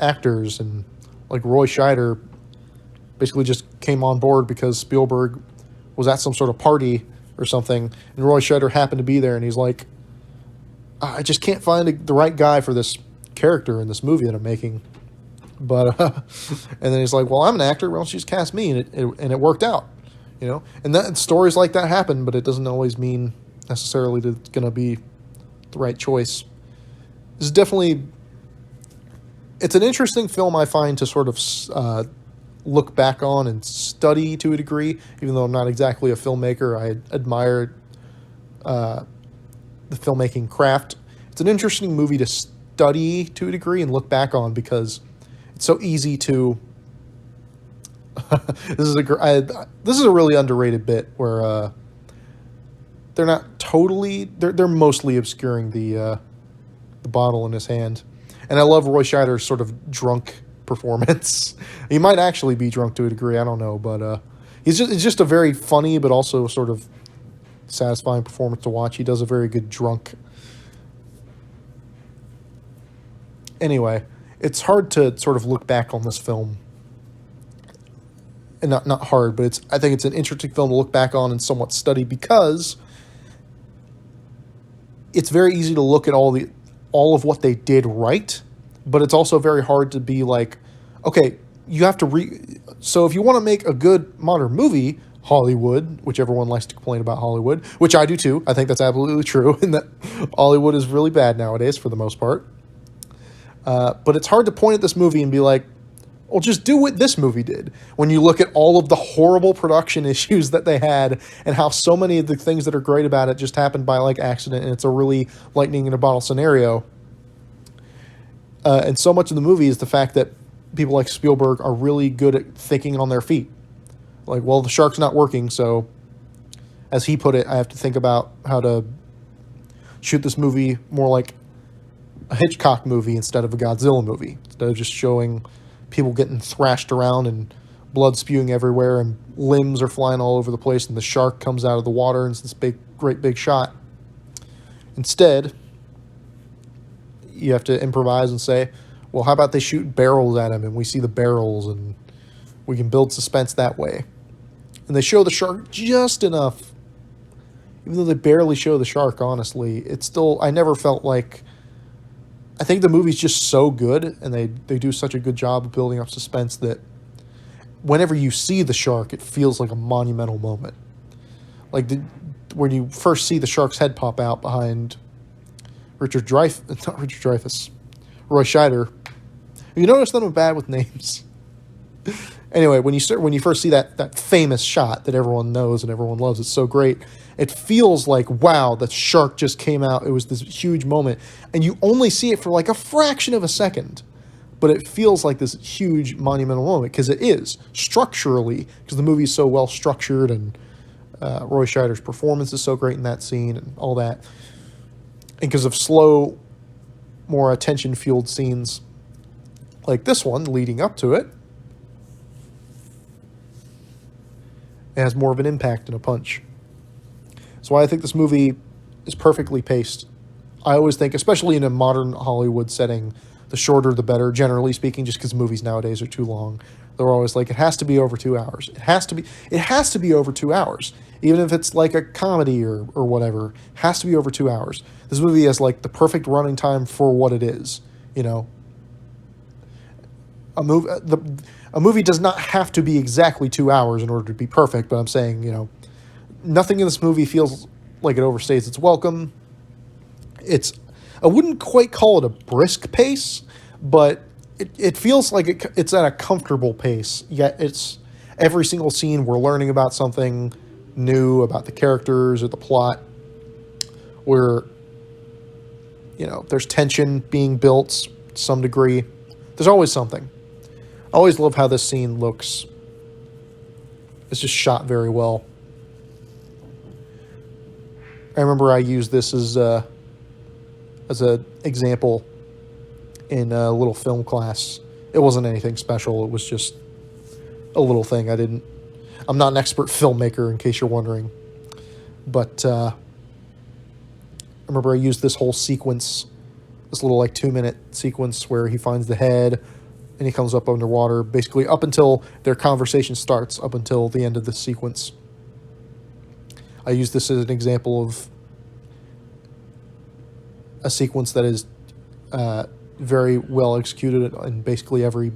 actors, and like Roy Scheider basically just came on board because Spielberg was at some sort of party or something, and Roy Scheider happened to be there, and he's like, I just can't find the right guy for this character in this movie that I'm making. But and then he's like, well, I'm an actor, why don't you just cast me? And it worked out, you know. And that stories like that happen, but it doesn't always mean necessarily that it's going to be the right choice. This is definitely, it's an interesting film, I find, to sort of look back on and study to a degree. Even though I'm not exactly a filmmaker, I admire the filmmaking craft. It's an interesting movie to study to a degree and look back on, because it's so easy to this is a really underrated bit where they're not totally, they're mostly obscuring the bottle in his hand. And I love Roy Scheider's sort of drunk performance. He might actually be drunk to a degree, I don't know, but it's just a very funny but also sort of satisfying performance to watch. He does a very good drunk. Anyway, it's hard to sort of look back on this film. And not hard, but I think it's an interesting film to look back on and somewhat study, because it's very easy to look at all of what they did right, but it's also very hard to be like, okay, you have to so if you want to make a good modern movie, Hollywood, which everyone likes to complain about Hollywood, which I do too. I think that's absolutely true, and that Hollywood is really bad nowadays for the most part. But it's hard to point at this movie and be like, well, just do what this movie did, when you look at all of the horrible production issues that they had, and how so many of the things that are great about it just happened by like accident, and it's a really lightning in a bottle scenario. And so much of the movie is the fact that people like Spielberg are really good at thinking on their feet. Like, well, the shark's not working, so as he put it, I have to think about how to shoot this movie more like a Hitchcock movie instead of a Godzilla movie. Instead of just showing people getting thrashed around and blood spewing everywhere and limbs are flying all over the place and the shark comes out of the water and it's this great big shot. Instead, you have to improvise and say, well, how about they shoot barrels at him and we see the barrels and we can build suspense that way. And they show the shark just enough. Even though they barely show the shark, honestly, it's still, I never felt like, I think the movie's just so good, and they do such a good job of building up suspense that whenever you see the shark, it feels like a monumental moment. Like when you first see the shark's head pop out behind Roy Scheider. You notice that I'm bad with names. Anyway, when you first see that famous shot that everyone knows and everyone loves, it's so great. It feels like, wow, the shark just came out. It was this huge moment. And you only see it for like a fraction of a second. But it feels like this huge monumental moment, because it is, structurally, because the movie is so well structured, and Roy Scheider's performance is so great in that scene and all that. And because of slow, more attention-fueled scenes like this one leading up to it, it has more of an impact and a punch. That's why I think this movie is perfectly paced. I always think, especially in a modern Hollywood setting, the shorter the better, generally speaking, just because movies nowadays are too long. They're always like, it has to be over 2 hours. It has to be over 2 hours. Even if it's like a comedy or whatever, it has to be over 2 hours. This movie has like the perfect running time for what it is, you know. A movie does not have to be exactly 2 hours in order to be perfect, but I'm saying, you know, nothing in this movie feels like it overstays its welcome. I wouldn't quite call it a brisk pace, but it feels like it's at a comfortable pace. Yet it's every single scene we're learning about something new about the characters or the plot, where, you know, there's tension being built to some degree. There's always something. I always love how this scene looks. It's just shot very well. I remember I used this as an example in a little film class. It wasn't anything special. It was just a little thing. I'm not an expert filmmaker, in case you're wondering. But I remember I used this whole sequence this little like 2-minute sequence where he finds the head and he comes up underwater, basically up until their conversation starts, up until the end of the sequence. I use this as an example of a sequence that is very well executed in basically every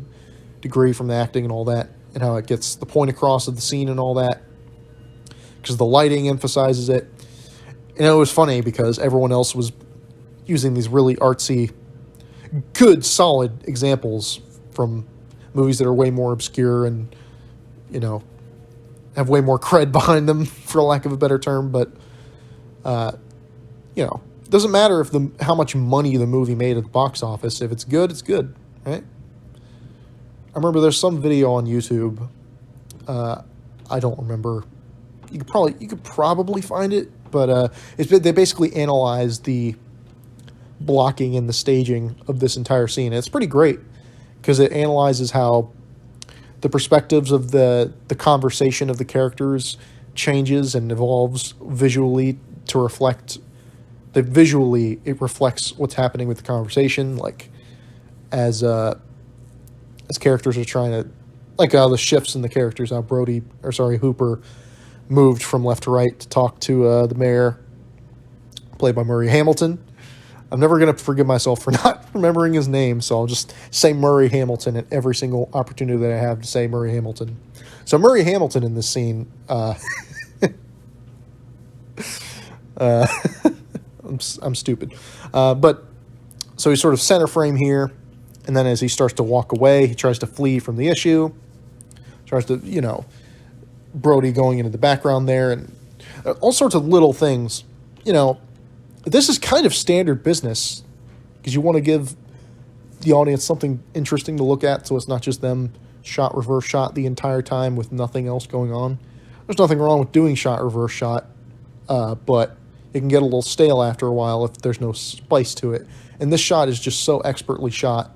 degree, from the acting and all that, and how it gets the point across of the scene and all that, because the lighting emphasizes it. And it was funny because everyone else was using these really artsy, good, solid examples from movies that are way more obscure and, you know, have way more cred behind them, for lack of a better term. But, you know, it doesn't matter if how much money the movie made at the box office. If it's good, it's good, right? I remember there's some video on YouTube. I don't remember. You could probably find it, but they basically analyzed the blocking and the staging of this entire scene. And it's pretty great because it analyzes how the perspectives of the conversation of the characters changes and evolves visually to reflect that visually it reflects what's happening with the conversation, like as characters are trying to, like the shifts in the characters, how Hooper moved from left to right to talk to the mayor, played by Murray Hamilton. I'm never going to forgive myself for not remembering his name, so I'll just say Murray Hamilton at every single opportunity that I have to say Murray Hamilton. So Murray Hamilton in this scene, I'm stupid. But so he's sort of center frame here, and then as he starts to walk away, he tries to flee from the issue, tries to, you know, Brody going into the background there, and all sorts of little things, you know. This is kind of standard business because you want to give the audience something interesting to look at, so it's not just them reverse shot the entire time with nothing else going on. There's nothing wrong with doing reverse shot, but it can get a little stale after a while if there's no spice to it. And this shot is just so expertly shot.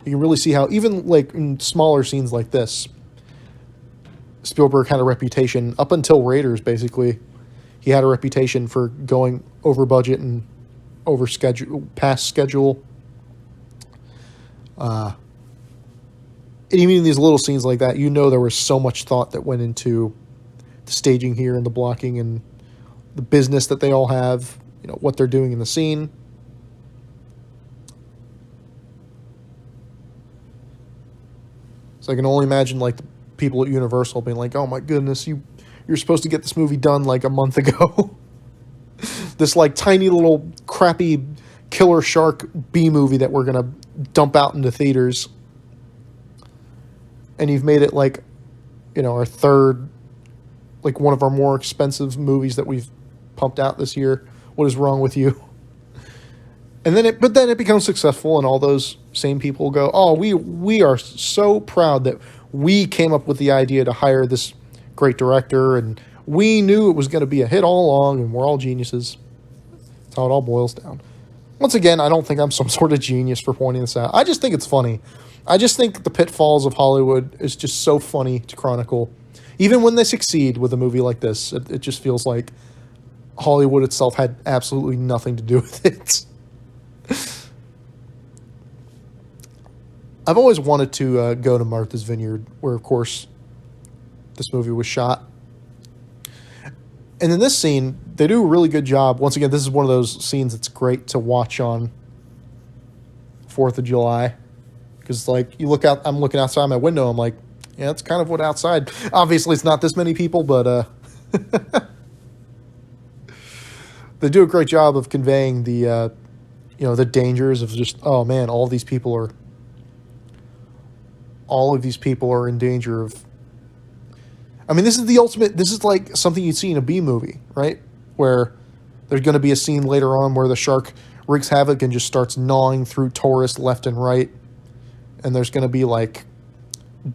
You can really see how, even like in smaller scenes like this, Spielberg had a reputation, up until Raiders basically, he had a reputation for going over budget and over schedule, past schedule. And even in these little scenes like that, you know there was so much thought that went into the staging here and the blocking and the business that they all have, you know, what they're doing in the scene. So I can only imagine like the people at Universal being like, "Oh my goodness, you're supposed to get this movie done like a month ago." This like tiny little crappy killer shark B movie that we're gonna dump out into theaters, and you've made it like, you know, our third, like one of our more expensive movies that we've pumped out this year. What is wrong with you? And then it becomes successful, and all those same people go, "Oh, we are so proud that we came up with the idea to hire this great director, and we knew it was going to be a hit all along, and we're all geniuses." That's how it all boils down. Once again, I don't think I'm some sort of genius for pointing this out. I just think it's funny. I just think the pitfalls of Hollywood is just so funny to chronicle. Even when they succeed with a movie like this, it just feels like Hollywood itself had absolutely nothing to do with it. I've always wanted to go to Martha's Vineyard, where, of course, this movie was shot. And in this scene, they do a really good job. Once again, this is one of those scenes that's great to watch on 4th of July. Because, like, you look out, I'm looking outside my window, I'm like, yeah, that's kind of what outside. Obviously, it's not this many people, but they do a great job of conveying the, you know, the dangers of just, oh man, all of these people are in danger of. I mean, this is the ultimate. This is like something you'd see in a B movie, right? Where there's going to be a scene later on where the shark wreaks havoc and just starts gnawing through tourists left and right. And there's going to be like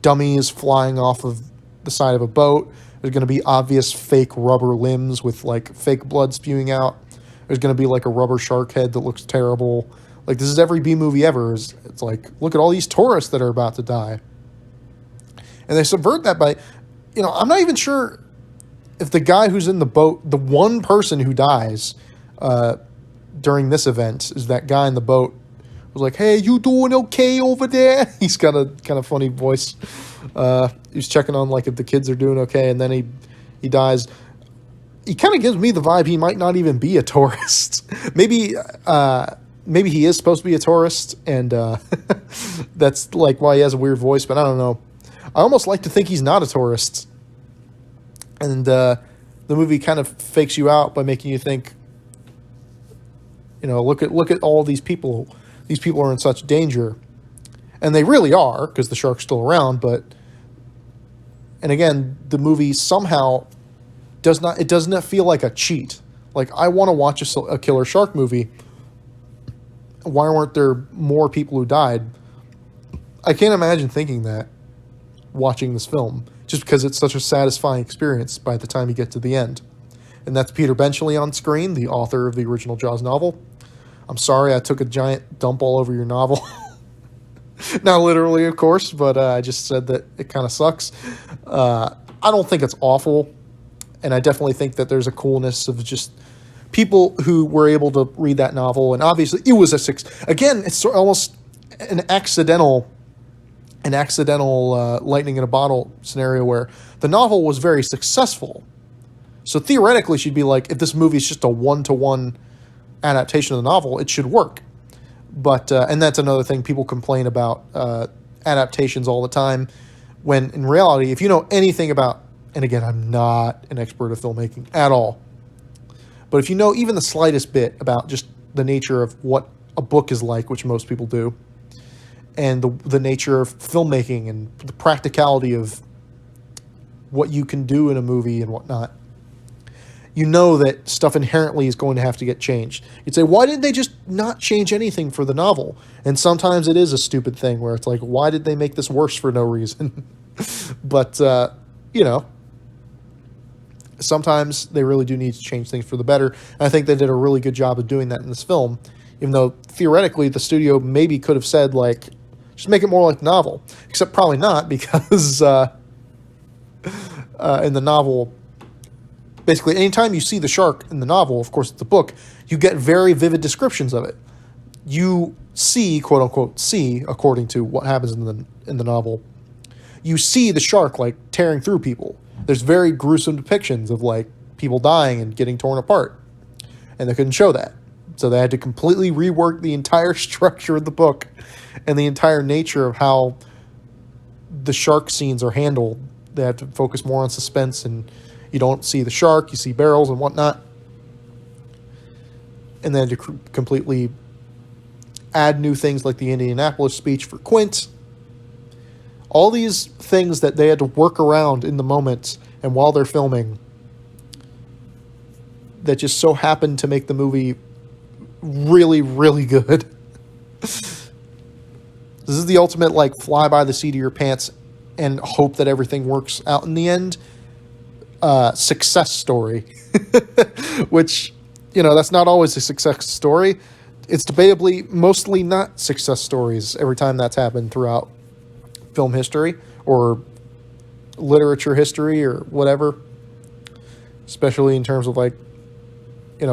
dummies flying off of the side of a boat. There's going to be obvious fake rubber limbs with like fake blood spewing out. There's going to be like a rubber shark head that looks terrible. Like, this is every B movie ever. It's like, look at all these tourists that are about to die. And they subvert that by, you know, I'm not even sure if the guy who's in the boat, the one person who dies, during this event is that guy in the boat was like, "Hey, you doing okay over there?" He's got a kind of funny voice. He's checking on like if the kids are doing okay, and then he dies. He kind of gives me the vibe he might not even be a tourist. Maybe he is supposed to be a tourist, and that's like why he has a weird voice. But I don't know. I almost like to think he's not a tourist, and the movie kind of fakes you out by making you think. Look at all these people. These people are in such danger, and they really are because the shark's still around. And again, the movie somehow doesn't feel like a cheat. Like, I want to watch a killer shark movie. Why weren't there more people who died? I can't imagine thinking that watching this film, just because it's such a satisfying experience by the time you get to the end. And that's Peter Benchley on screen, the author of the original Jaws novel. I'm sorry I took a giant dump all over your novel. Not literally, of course, but I just said that it kind of sucks. I don't think it's awful, and I definitely think that there's a coolness of just people who were able to read that novel, and obviously it was again, it's almost an accidental lightning in a bottle scenario where the novel was very successful. So theoretically, she'd be like, if this movie is just a one-to-one adaptation of the novel, it should work. But and that's another thing, people complain about adaptations all the time, when in reality, if you know anything about, and again, I'm not an expert of filmmaking at all, but if you know even the slightest bit about just the nature of what a book is like, which most people do, and the nature of filmmaking and the practicality of what you can do in a movie and whatnot, you know that stuff inherently is going to have to get changed. You'd say, why didn't they just not change anything for the novel? And sometimes it is a stupid thing where it's like, why did they make this worse for no reason? But, sometimes they really do need to change things for the better. And I think they did a really good job of doing that in this film, even though theoretically the studio maybe could have said, like, just make it more like the novel. Except probably not, because in the novel, basically, anytime you see the shark in the novel, of course, it's a book, you get very vivid descriptions of it. You see, quote unquote, according to what happens in the novel, you see the shark like tearing through people. There's very gruesome depictions of like people dying and getting torn apart, and they couldn't show that, so they had to completely rework the entire structure of the book and the entire nature of how the shark scenes are handled. They have to focus more on suspense, and you don't see the shark, you see barrels and whatnot. And then to completely add new things like the Indianapolis speech for Quint. All these things that they had to work around in the moment and while they're filming that just so happened to make the movie really, really good. This is the ultimate, like, fly by the seat of your pants and hope that everything works out in the end success story. Which, that's not always a success story. It's debatably mostly not success stories every time that's happened throughout film history or literature history or whatever. Especially in terms of, like,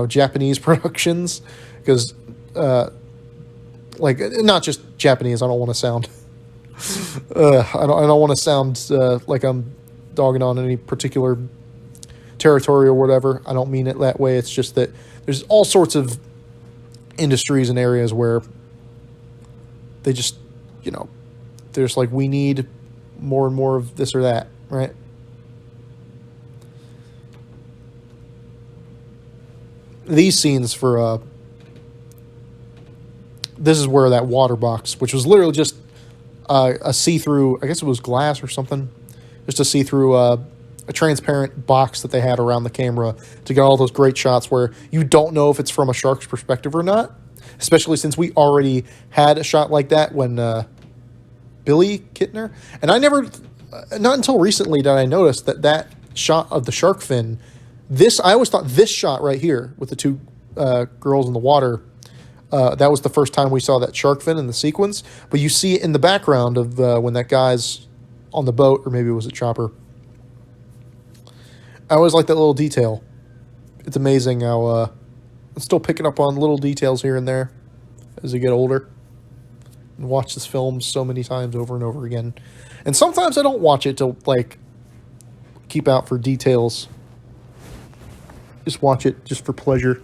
Japanese productions. Because, like, not just Japanese, I don't want to sound... I don't want to sound like I'm dogging on any particular territory or whatever. I don't mean it that way. It's just that there's all sorts of industries and areas where they just, they're just like, we need more and more of this or that, right? These scenes for this is where that water box, which was literally just a see-through, I guess it was glass or something, just a see-through a transparent box that they had around the camera to get all those great shots where you don't know if it's from a shark's perspective or not, especially since we already had a shot like that when Billy Kittner, and not until recently did I notice that shot of the shark fin, I always thought this shot right here with the two girls in the water, that was the first time we saw that shark fin in the sequence, but you see it in the background of when that guy's on the boat, or maybe it was a chopper. I always like that little detail. It's amazing how I'm still picking up on little details here and there as I get older and watch this film so many times over and over again. And sometimes I don't watch it to like keep out for details. Just watch it just for pleasure.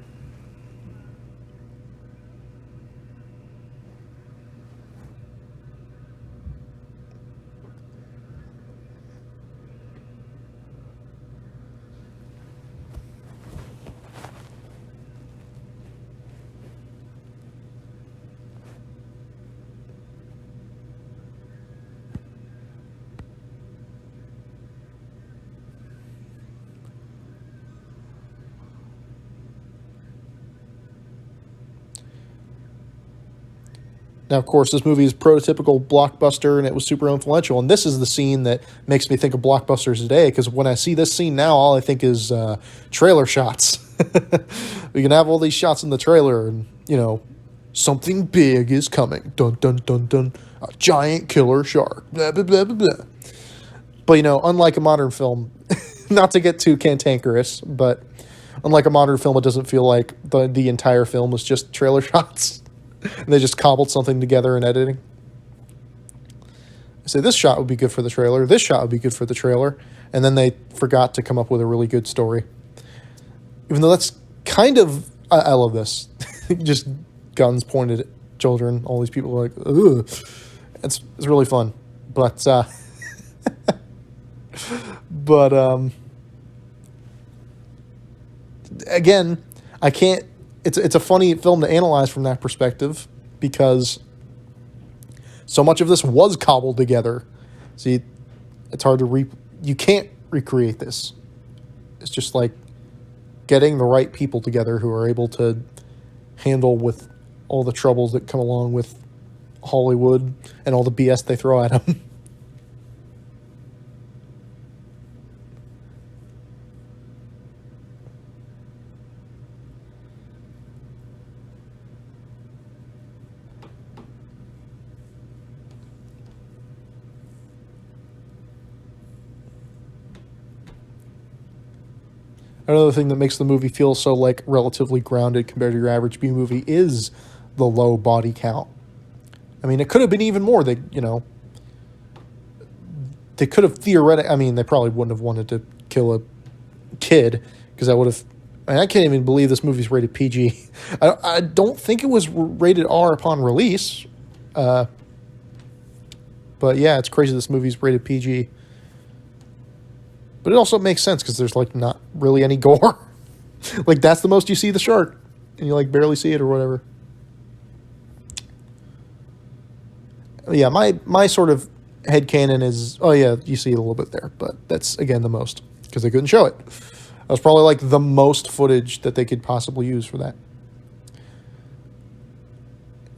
Now, of course, this movie is prototypical blockbuster, and it was super influential. And this is the scene that makes me think of blockbusters today, because when I see this scene now, all I think is trailer shots. We can have all these shots in the trailer, and, you know, something big is coming. Dun, dun, dun, dun. A giant killer shark. Blah, blah, blah, blah, blah. But, you know, unlike a modern film, not to get too cantankerous, but unlike a modern film, it doesn't feel like the entire film is just trailer shots. And they just cobbled something together in editing. I say this shot would be good for the trailer. This shot would be good for the trailer. And then they forgot to come up with a really good story. Even though that's kind of... I love this. Just guns pointed at children. All these people are like, ugh. It's really fun. But... again, I can't... It's a funny film to analyze from that perspective, because so much of this was cobbled together. See, it's hard to you can't recreate this. It's just like getting the right people together who are able to handle with all the troubles that come along with Hollywood and all the BS they throw at them. Another thing that makes the movie feel so like relatively grounded compared to your average B movie is the low body count. I mean, it could have been even more. They could have theoretically. I mean, they probably wouldn't have wanted to kill a kid, because that would have. I can't even believe this movie's rated PG. I don't think it was rated R upon release. But yeah, it's crazy this movie's rated PG. But it also makes sense, because there's like not really any gore. Like, that's the most you see the shark, and you like barely see it or whatever. Yeah, my sort of headcanon is, oh yeah, you see it a little bit there, but that's again the most, because they couldn't show it. That was probably like the most footage that they could possibly use for that.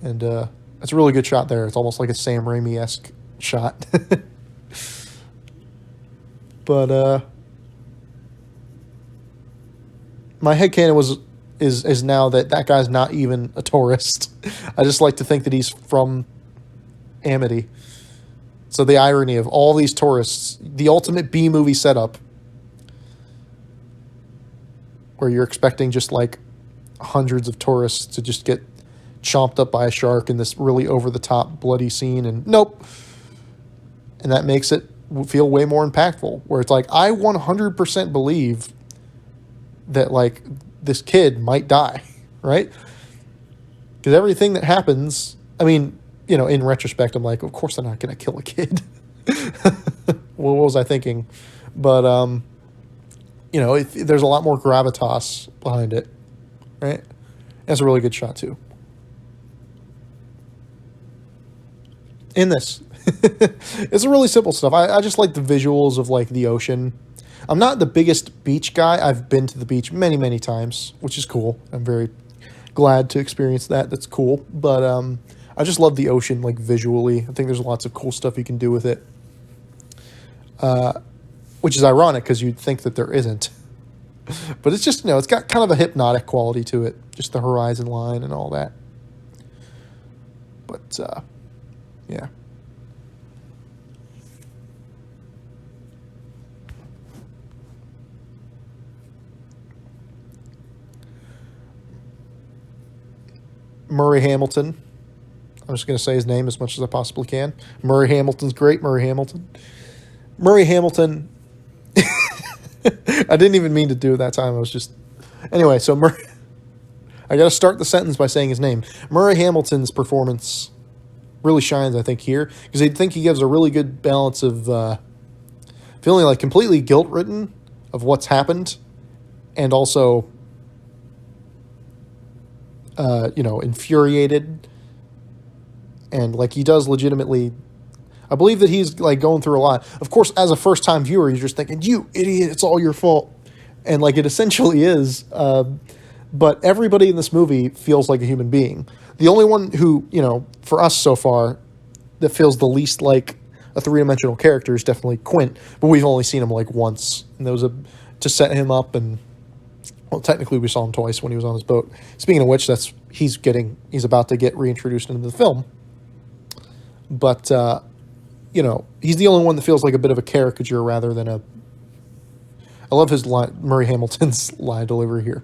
And that's a really good shot there. It's almost like a Sam Raimi-esque shot. But my headcanon is now that guy's not even a tourist. I just like to think that he's from Amity. So the irony of all these tourists, the ultimate B movie setup, where you're expecting just like hundreds of tourists to just get chomped up by a shark in this really over-the-top bloody scene, and nope. And that makes it feel way more impactful, where it's like, I 100% believe that like this kid might die, right? Because everything that happens, I mean, you know, in retrospect, I'm like, of course they're not going to kill a kid. What was I thinking? But you know, there's a lot more gravitas behind it, right? That's a really good shot too. In this, it's really simple stuff. I just like the visuals of like the ocean. I'm not the biggest beach guy. I've been to the beach many, many times, which is cool. I'm very glad to experience that. That's cool. But I just love the ocean, like visually. I think there's lots of cool stuff you can do with it. Which is ironic, because you'd think that there isn't. But it's just, you know, it's got kind of a hypnotic quality to it. Just the horizon line and all that. But, yeah. Murray Hamilton. I'm just going to say his name as much as I possibly can. Murray Hamilton's great. Murray Hamilton. Murray Hamilton. I didn't even mean to do it that time. I was just. Anyway, so Murray. I got to start the sentence by saying his name. Murray Hamilton's performance really shines, I think, here. Because I think he gives a really good balance of feeling like completely guilt-ridden of what's happened. And also, infuriated. And like he does legitimately, I believe that he's like going through a lot. Of course, as a first-time viewer, you're just thinking, "You idiot! It's all your fault," and like it essentially is. But everybody in this movie feels like a human being. The only one who, for us so far, that feels the least like a three-dimensional character is definitely Quint. But we've only seen him like once, and there was to set him up, and well, technically we saw him twice when he was on his boat. Speaking of which, he's about to get reintroduced into the film. But, he's the only one that feels like a bit of a caricature rather than a... I love his line, Murray Hamilton's line delivery here.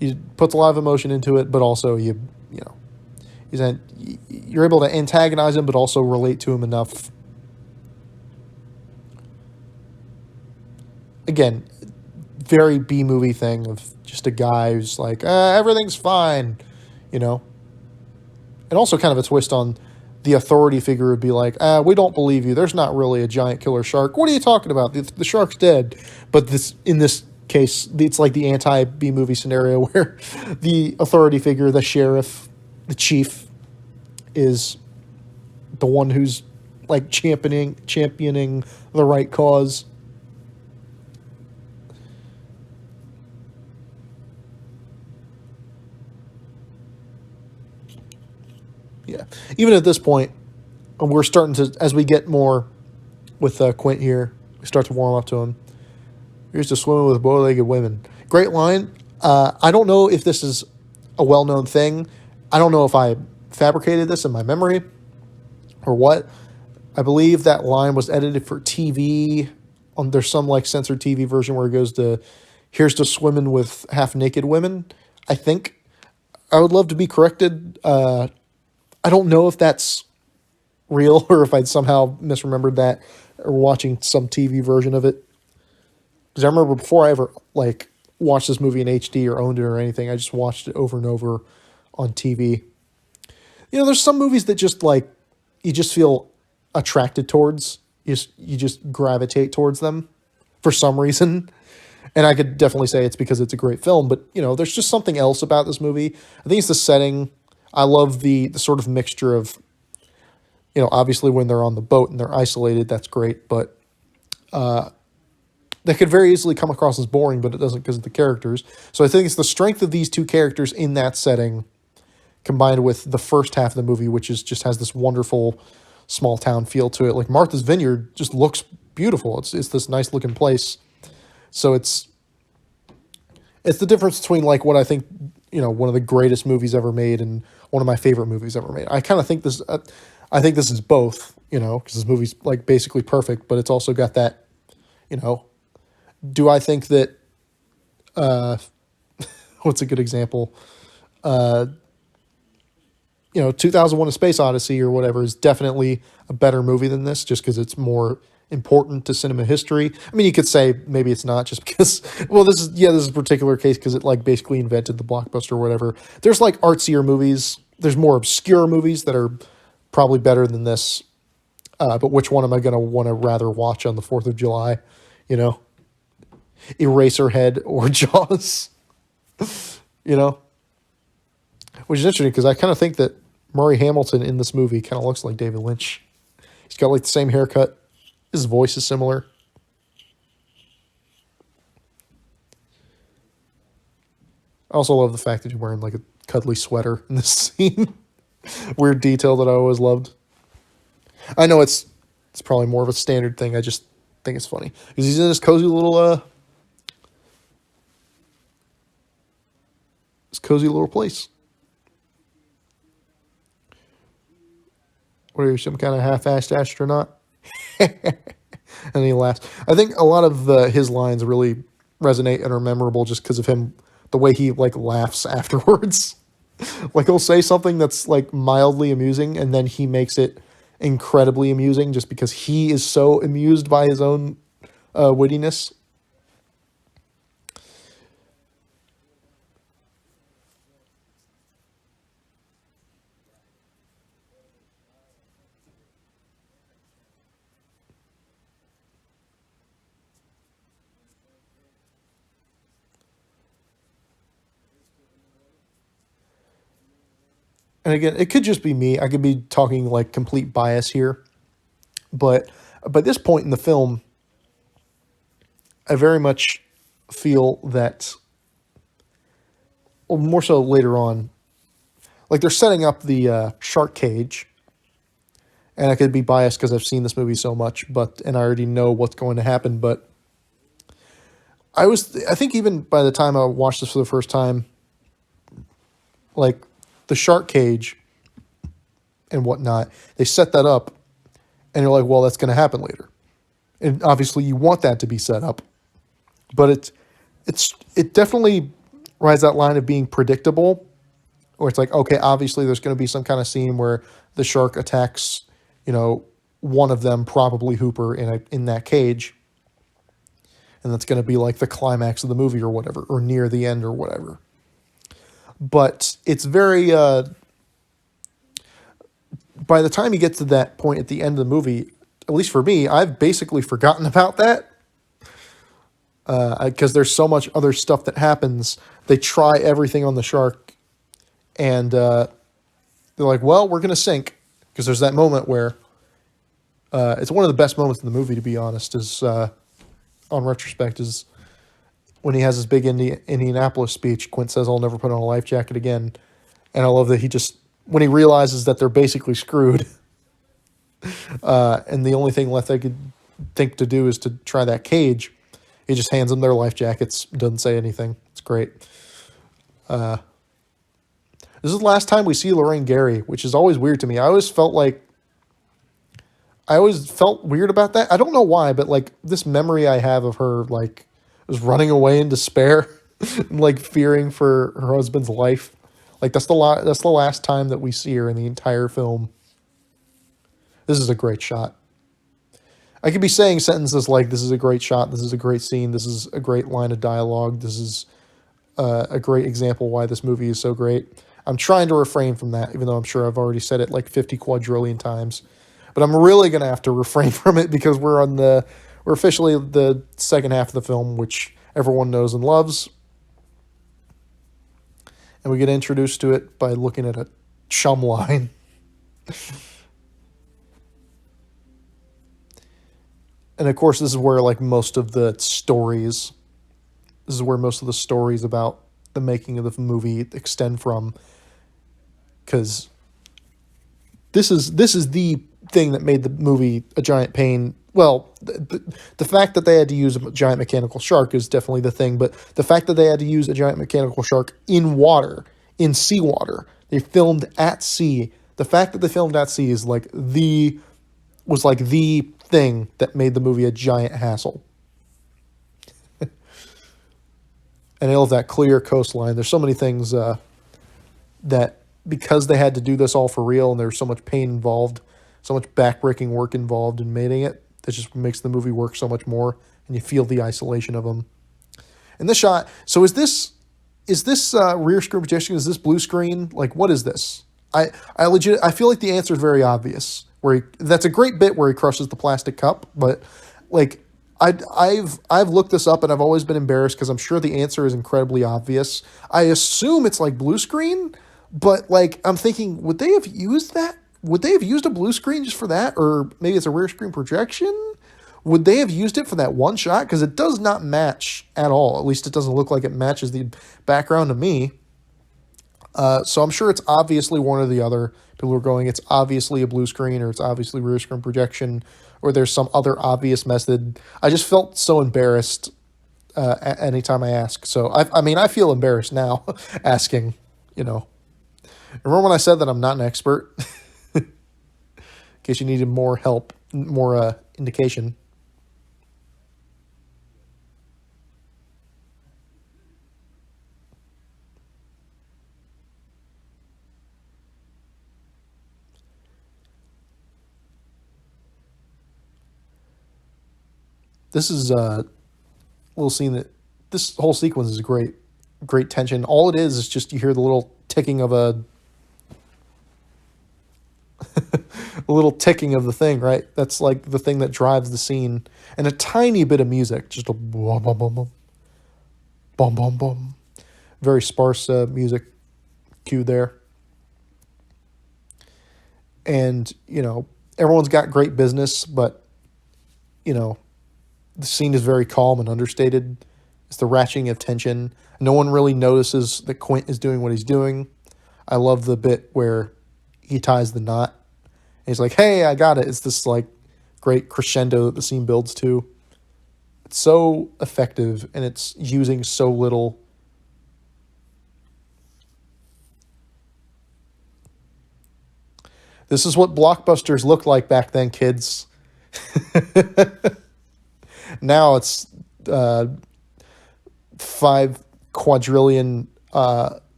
He puts a lot of emotion into it, but also you're able to antagonize him, but also relate to him enough. Again, very B-movie thing of just a guy who's like, everything's fine, And also kind of a twist on the authority figure would be like, we don't believe you. There's not really a giant killer shark. What are you talking about? The shark's dead. But in this case, it's like the anti-B-movie scenario where the authority figure, the sheriff, the chief, is the one who's like championing the right cause. Yeah. Even at this point, we're starting to, as we get more with Quint here, we start to warm up to him. Here's to swimming with bow-legged women. Great line. I don't know if this is a well-known thing. I don't know if I fabricated this in my memory or what. I believe that line was edited for TV. There's some like censored TV version where it goes to, here's to swimming with half-naked women, I think. I would love to be corrected. I don't know if that's real or if I'd somehow misremembered that or watching some TV version of it. Because I remember before I ever like watched this movie in HD or owned it or anything, I just watched it over and over on TV. There's some movies that just like you just feel attracted towards. You just gravitate towards them for some reason. And I could definitely say it's because it's a great film, but there's just something else about this movie. I think it's the setting. I love the sort of mixture of, obviously when they're on the boat and they're isolated, that's great, but that could very easily come across as boring, but it doesn't because of the characters. So I think it's the strength of these two characters in that setting combined with the first half of the movie, which just has this wonderful small town feel to it. Like Martha's Vineyard just looks beautiful. It's this nice looking place. So it's the difference between like what I think, one of the greatest movies ever made and one of my favorite movies ever made. I kind of think this, I think this is both, because this movie's like basically perfect, but it's also got that, do I think that, what's a good example? 2001: A Space Odyssey or whatever is definitely a better movie than this just because it's more important to cinema history. I mean, you could say maybe it's not just because, well, this is a particular case because it like basically invented the blockbuster or whatever. There's like artsier movies. There's more obscure movies that are probably better than this. But which one am I going to want to rather watch on the 4th of July? Eraserhead or Jaws? Which is interesting because I kind of think that Murray Hamilton in this movie kind of looks like David Lynch. He's got like the same haircut. His voice is similar. I also love the fact that you're wearing like a cuddly sweater in this scene. Weird detail that I always loved. I know it's probably more of a standard thing. I just think it's funny because he's in this cozy little place. What are you, some kind of half-assed astronaut? And he laughs. I think a lot of his lines really resonate and are memorable just because of him, the way he like laughs afterwards. Like he'll say something that's like mildly amusing, and then he makes it incredibly amusing just because he is so amused by his own wittiness. And again, it could just be me. I could be talking like complete bias here, but by this point in the film, I very much feel that, well, more so later on, like they're setting up the shark cage, and I could be biased because I've seen this movie so much, but and I already know what's going to happen. But I think even by the time I watched this for the first time, like the shark cage and whatnot, they set that up, and you're like, well, that's going to happen later, and obviously you want that to be set up, but it definitely rides that line of being predictable, where it's like, okay, obviously there's going to be some kind of scene where the shark attacks, you know, one of them, probably Hooper, in that cage, and that's going to be like the climax of the movie or whatever, or near the end or whatever. But it's very by the time you get to that point at the end of the movie, at least for me, I've basically forgotten about that because there's so much other stuff that happens. They try everything on the shark, and they're like, "Well, we're gonna sink," because there's that moment where it's one of the best moments in the movie, to be honest. Is on retrospect is when he has his big Indianapolis speech. Quint says, "I'll never put on a life jacket again," and I love that he just when he realizes that they're basically screwed, and the only thing left they could think to do is to try that cage. He just hands them their life jackets, doesn't say anything. It's great. This is the last time we see Lorraine Gary, which is always weird to me. I always felt weird about that. I don't know why, but like this memory I have of her like was running away in despair and like fearing for her husband's life. Like that's the last time that we see her in the entire film. This is a great shot. I could be saying sentences like "This is a great shot. This is a great scene. This is a great line of dialogue. This is a great example why this movie is so great." I'm trying to refrain from that, even though I'm sure I've already said it like 50 quadrillion times. But I'm really gonna have to refrain from it because we're officially the second half of the film, which everyone knows and loves, and we get introduced to it by looking at a chum line. And of course, this is where like this is where most of the stories about the making of the movie extend from, because this is the thing that made the movie a giant pain. Well, the fact that they had to use a giant mechanical shark is definitely the thing, but the fact that they had to use a giant mechanical shark in water, in seawater, they filmed at sea. The fact that they filmed at sea is like the thing that made the movie a giant hassle. And all of that clear coastline. There's so many things that because they had to do this all for real and there's so much pain involved, so much backbreaking work involved in making it, that just makes the movie work so much more, and you feel the isolation of them. And this shot. So is this rear screen projection? Is this blue screen? Like what is this? I feel like the answer is very obvious. That's a great bit where he crushes the plastic cup, but like I've looked this up and I've always been embarrassed because I'm sure the answer is incredibly obvious. I assume it's like blue screen, but like I'm thinking, would they have used that? Would they have used a blue screen just for that, or maybe it's a rear screen projection? Would they have used it for that one shot? Because it does not match at all. At least it doesn't look like it matches the background to me. So I'm sure it's obviously one or the other. People are going, it's obviously a blue screen, or it's obviously rear screen projection, or there's some other obvious method. I just felt so embarrassed anytime I ask. So I mean, I feel embarrassed now asking. You know, remember when I said that I'm not an expert? In case you needed more help, more indication. This is a little scene that this whole sequence is great, great tension. All it is just you hear the little ticking of a little ticking of the thing, right? That's like the thing that drives the scene, and a tiny bit of music, just a bum bum bum bum bum bum bum. Very sparse music cue there, and everyone's got great business, but the scene is very calm and understated. It's the ratcheting of tension. No one really notices that Quint is doing what he's doing. I love the bit where he ties the knot. He's like, "Hey, I got it." It's this like great crescendo that the scene builds to. It's so effective, and it's using so little. This is what blockbusters looked like back then, kids. Now it's 5 quadrillion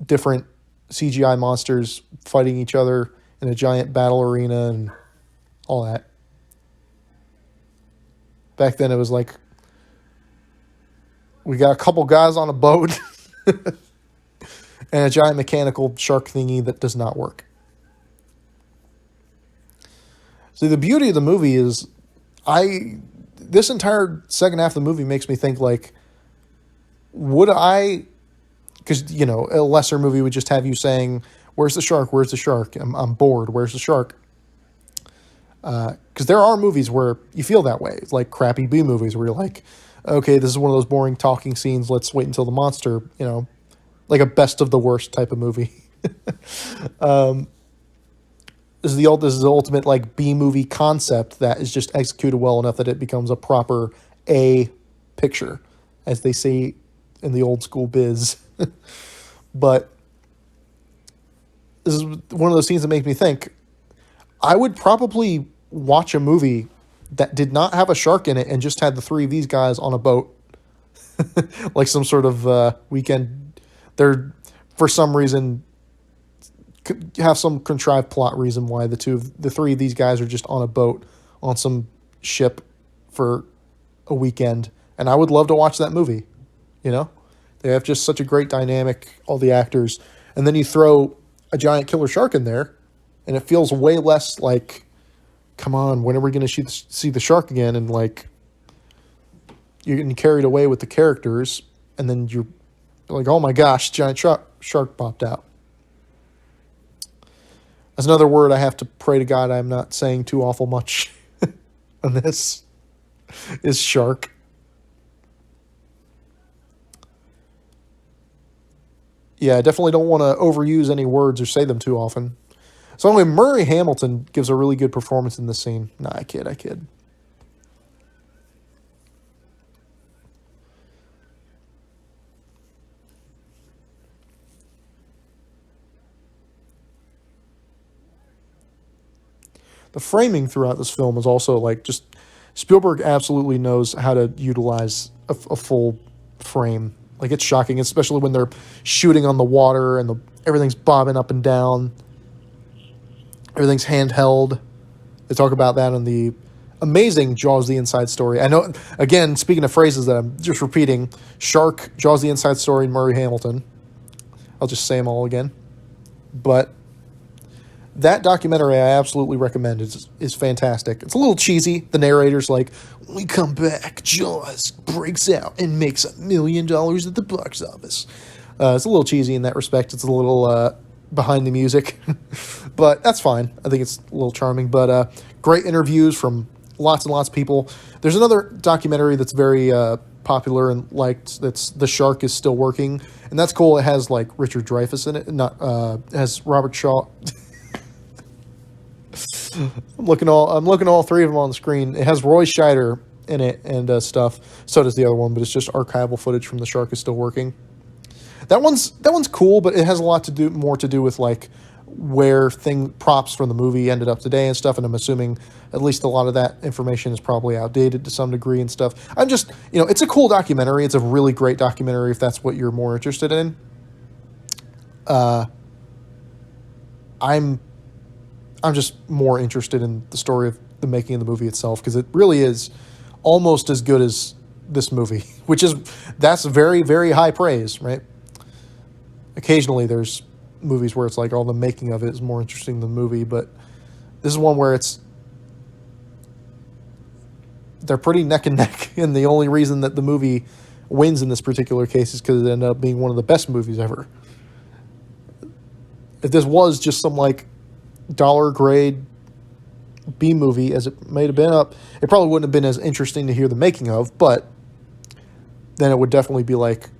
different CGI monsters fighting each other in a giant battle arena and all that. Back then it was like, we got a couple guys on a boat and a giant mechanical shark thingy that does not work. See, the beauty of the movie is, this entire second half of the movie makes me think like, because a lesser movie would just have you saying, "Where's the shark? Where's the shark? I'm bored. Where's the shark?" Because there are movies where you feel that way. It's like crappy B movies where you're like, "Okay, this is one of those boring talking scenes. Let's wait until the monster." Like a best of the worst type of movie. This is the ultimate like B movie concept that is just executed well enough that it becomes a proper A picture, as they say in the old school biz. But this is one of those scenes that make me think, I would probably watch a movie that did not have a shark in it and just had the three of these guys on a boat. Like some sort of weekend. They're, for some reason, have some contrived plot reason why the three of these guys are just on a boat on some ship for a weekend. And I would love to watch that movie. They have just such a great dynamic, all the actors. And then you throw a giant killer shark in there, and it feels way less like, come on, when are we going to see the shark again? And like, you're getting carried away with the characters, and then you're like, oh my gosh, giant shark popped out. That's another word I have to pray to God I'm not saying too awful much on this, is shark. Yeah, I definitely don't want to overuse any words or say them too often. So anyway, Murray Hamilton gives a really good performance in this scene. Nah, I kid. The framing throughout this film is also like just, Spielberg absolutely knows how to utilize a full frame. Like, it's shocking, especially when they're shooting on the water and everything's bobbing up and down. Everything's handheld. They talk about that in the amazing Jaws: The Inside Story. I know, again, speaking of phrases that I'm just repeating, Shark, Jaws: The Inside Story, and Murray Hamilton. I'll just say them all again. But that documentary I absolutely recommend. Is fantastic. It's a little cheesy. The narrator's like, "When we come back, Jaws breaks out and makes $1 million at the box office." It's a little cheesy in that respect. It's a little behind the music. But that's fine. I think it's a little charming. But great interviews from lots and lots of people. There's another documentary that's very popular and liked. That's The Shark Is Still Working. And that's cool. It has like Richard Dreyfuss in it. It has Robert Shaw. I'm looking all three of them on the screen. It has Roy Scheider in it and stuff. So does the other one, but it's just archival footage from The Shark Is Still Working. That one's cool, but it has a lot to do with like where props from the movie ended up today and stuff. And I'm assuming at least a lot of that information is probably outdated to some degree and stuff. I'm just, it's a cool documentary. It's a really great documentary if that's what you're more interested in. I'm just more interested in the story of the making of the movie itself, because it really is almost as good as this movie, that's very, very high praise, right? Occasionally there's movies where it's like, the making of it is more interesting than the movie, but this is one where they're pretty neck and neck, and the only reason that the movie wins in this particular case is because it ended up being one of the best movies ever. If this was just some like dollar grade B movie, as it may have been it probably wouldn't have been as interesting to hear the making of, but then it would definitely be like,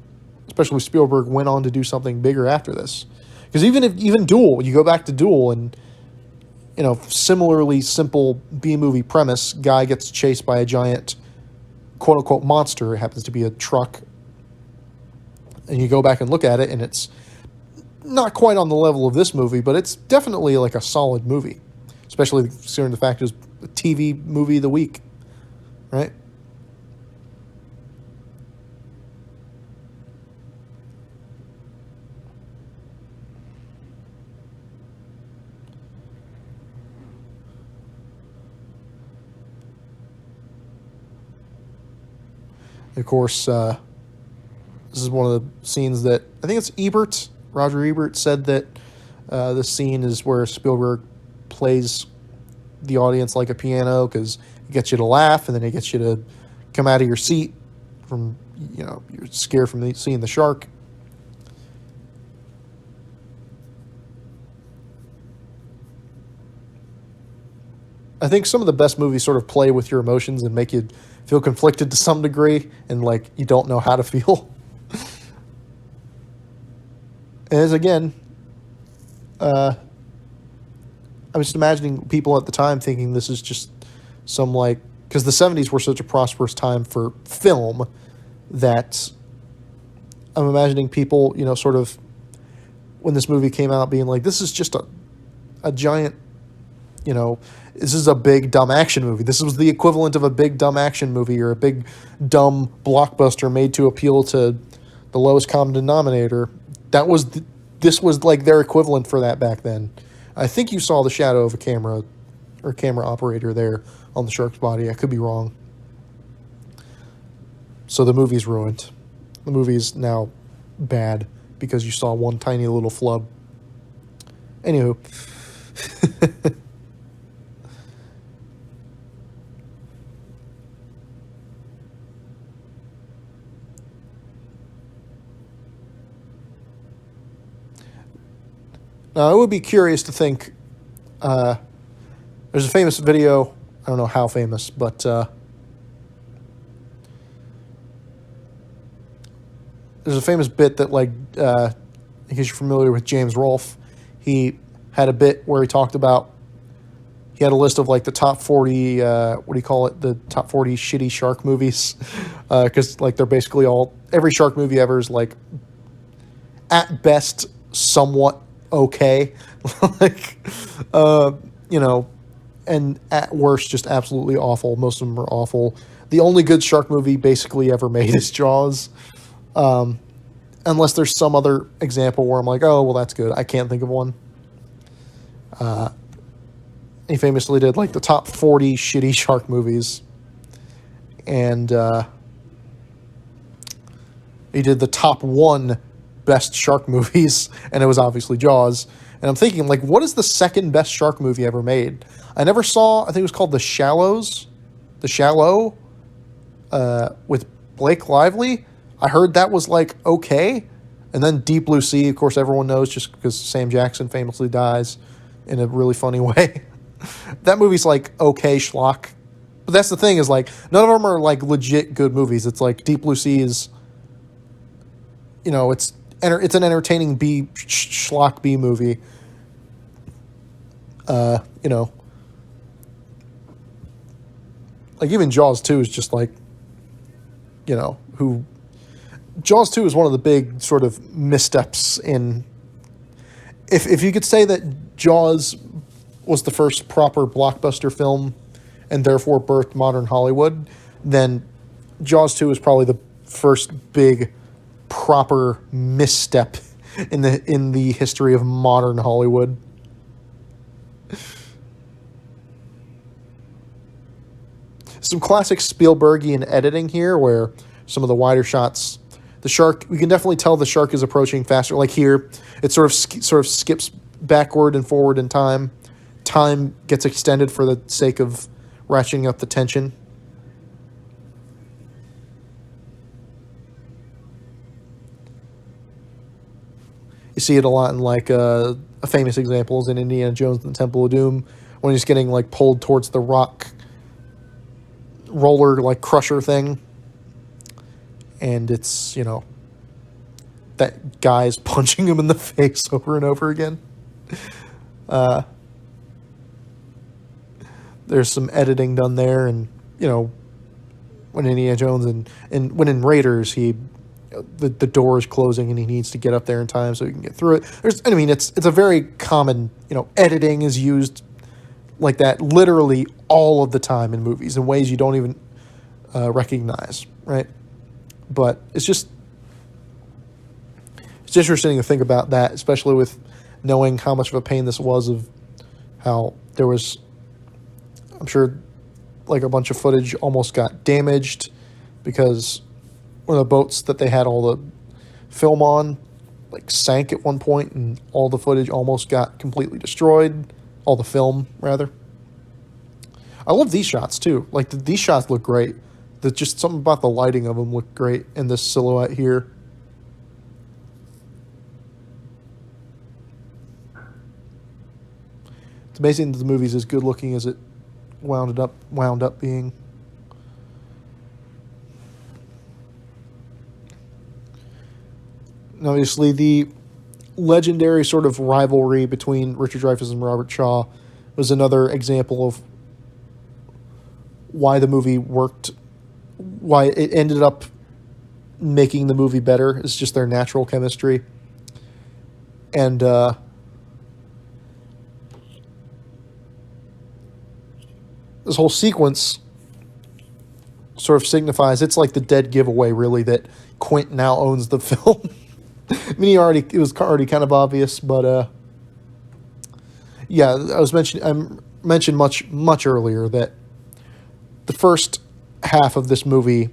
especially Spielberg went on to do something bigger after this. Because even Duel, you go back to Duel, and similarly simple B movie premise, guy gets chased by a giant quote unquote monster. It happens to be a truck, and you go back and look at it, and it's not quite on the level of this movie, but it's definitely like a solid movie, especially considering the fact it was a TV movie of the week, right? Of course, this is one of the scenes that I think it's Roger Ebert said that this scene is where Spielberg plays the audience like a piano, because it gets you to laugh, and then it gets you to come out of your seat from, you're scared from seeing the shark. I think some of the best movies sort of play with your emotions and make you feel conflicted to some degree, and like you don't know how to feel. As again, I'm just imagining people at the time thinking this is just some like, because the 70s were such a prosperous time for film that I'm imagining people, sort of when this movie came out being like, this is just a giant, this is a big dumb action movie. This was the equivalent of a big dumb action movie, or a big dumb blockbuster made to appeal to the lowest common denominator. This was like their equivalent for that back then. I think you saw the shadow of a camera or camera operator there on the shark's body. I could be wrong. So the movie's ruined. The movie's now bad because you saw one tiny little flub. Anywho. Now, I would be curious to think, there's a famous video, I don't know how famous, but there's a famous bit that, like, in case you're familiar with James Rolfe, he had a bit where he talked about, he had a list of, like, the top 40, the top 40 shitty shark movies, because, like, they're basically every shark movie ever is, like, at best, somewhat okay, like, and at worst, just absolutely awful. Most of them are awful. The only good shark movie basically ever made is Jaws, unless there's some other example where I'm like, oh, well, that's good. I can't think of one. He famously did, like, the top 40 shitty shark movies, and he did the top 1 best shark movies, and it was obviously Jaws. And I'm thinking, like, what is the second best shark movie ever made? I never saw, I think it was called The Shallow, with Blake Lively. I heard that was, like, okay. And then Deep Blue Sea, of course, everyone knows, just because Sam Jackson famously dies in a really funny way. That movie's, like, okay schlock. But that's the thing, is, like, none of them are, like, legit good movies. It's like Deep Blue Sea is, it's an entertaining schlock B movie. Like, even Jaws 2 is just like, Jaws 2 is one of the big sort of missteps in, if you could say that Jaws was the first proper blockbuster film and therefore birthed modern Hollywood, then Jaws 2 is probably the first big proper misstep in the history of modern Hollywood. some classic Spielbergian editing here, where some of the wider shots, the shark, we can definitely tell the shark is approaching faster. Like here, it sort of skips backward and forward in time. Time gets extended for the sake of ratcheting up the tension. You see it a lot in like a famous example is in Indiana Jones and the Temple of Doom, when he's getting like pulled towards the rock roller like crusher thing, and it's, you know, that guy's punching him in the face over and over again. There's some editing done there, and you know, when Indiana Jones and when in Raiders, the door is closing and he needs to get up there in time so he can get through it. It's a very common, you know, editing is used like that literally all of the time in movies in ways you don't even recognize, right? But it's interesting to think about that, especially with knowing how much of a pain this was, of how there was, I'm sure, like a bunch of footage almost got damaged because one of the boats that they had all the film on like sank at one point, and all the footage almost got completely destroyed. All the film, rather. I love these shots too. Like these shots look great. Just something about the lighting of them look great in this silhouette here. It's amazing that the movie's as good looking as it wound up being. And obviously, the legendary sort of rivalry between Richard Dreyfuss and Robert Shaw was another example of why the movie worked, why it ended up making the movie better. It's just their natural chemistry. And this whole sequence sort of signifies, it's like the dead giveaway, really, that Quint now owns the film. I mean, it was already kind of obvious, but yeah, I mentioned much earlier that the first half of this movie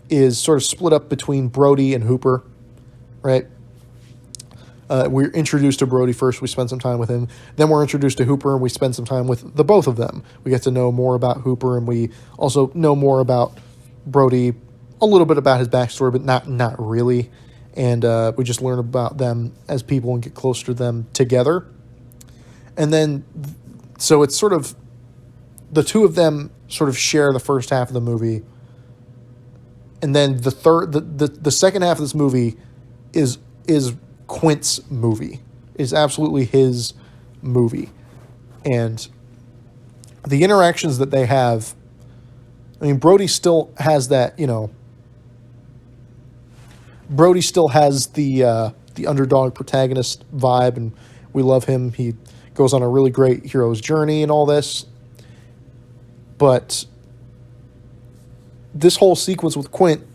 is sort of split up between Brody and Hooper, right? We're introduced to Brody first. We spend some time with him. Then we're introduced to Hooper, and we spend some time with the both of them. We get to know more about Hooper, and we also know more about Brody, a little bit about his backstory, but not really. And we just learn about them as people and get closer to them together. And then, so it's sort of, the two of them sort of share the first half of the movie. And then the second half of this movie is Quint's movie. Is absolutely his movie. And the interactions that they have, I mean, Brody still has that, you know, Brody still has the underdog protagonist vibe, and we love him. He goes on a really great hero's journey and all this. But this whole sequence with Quint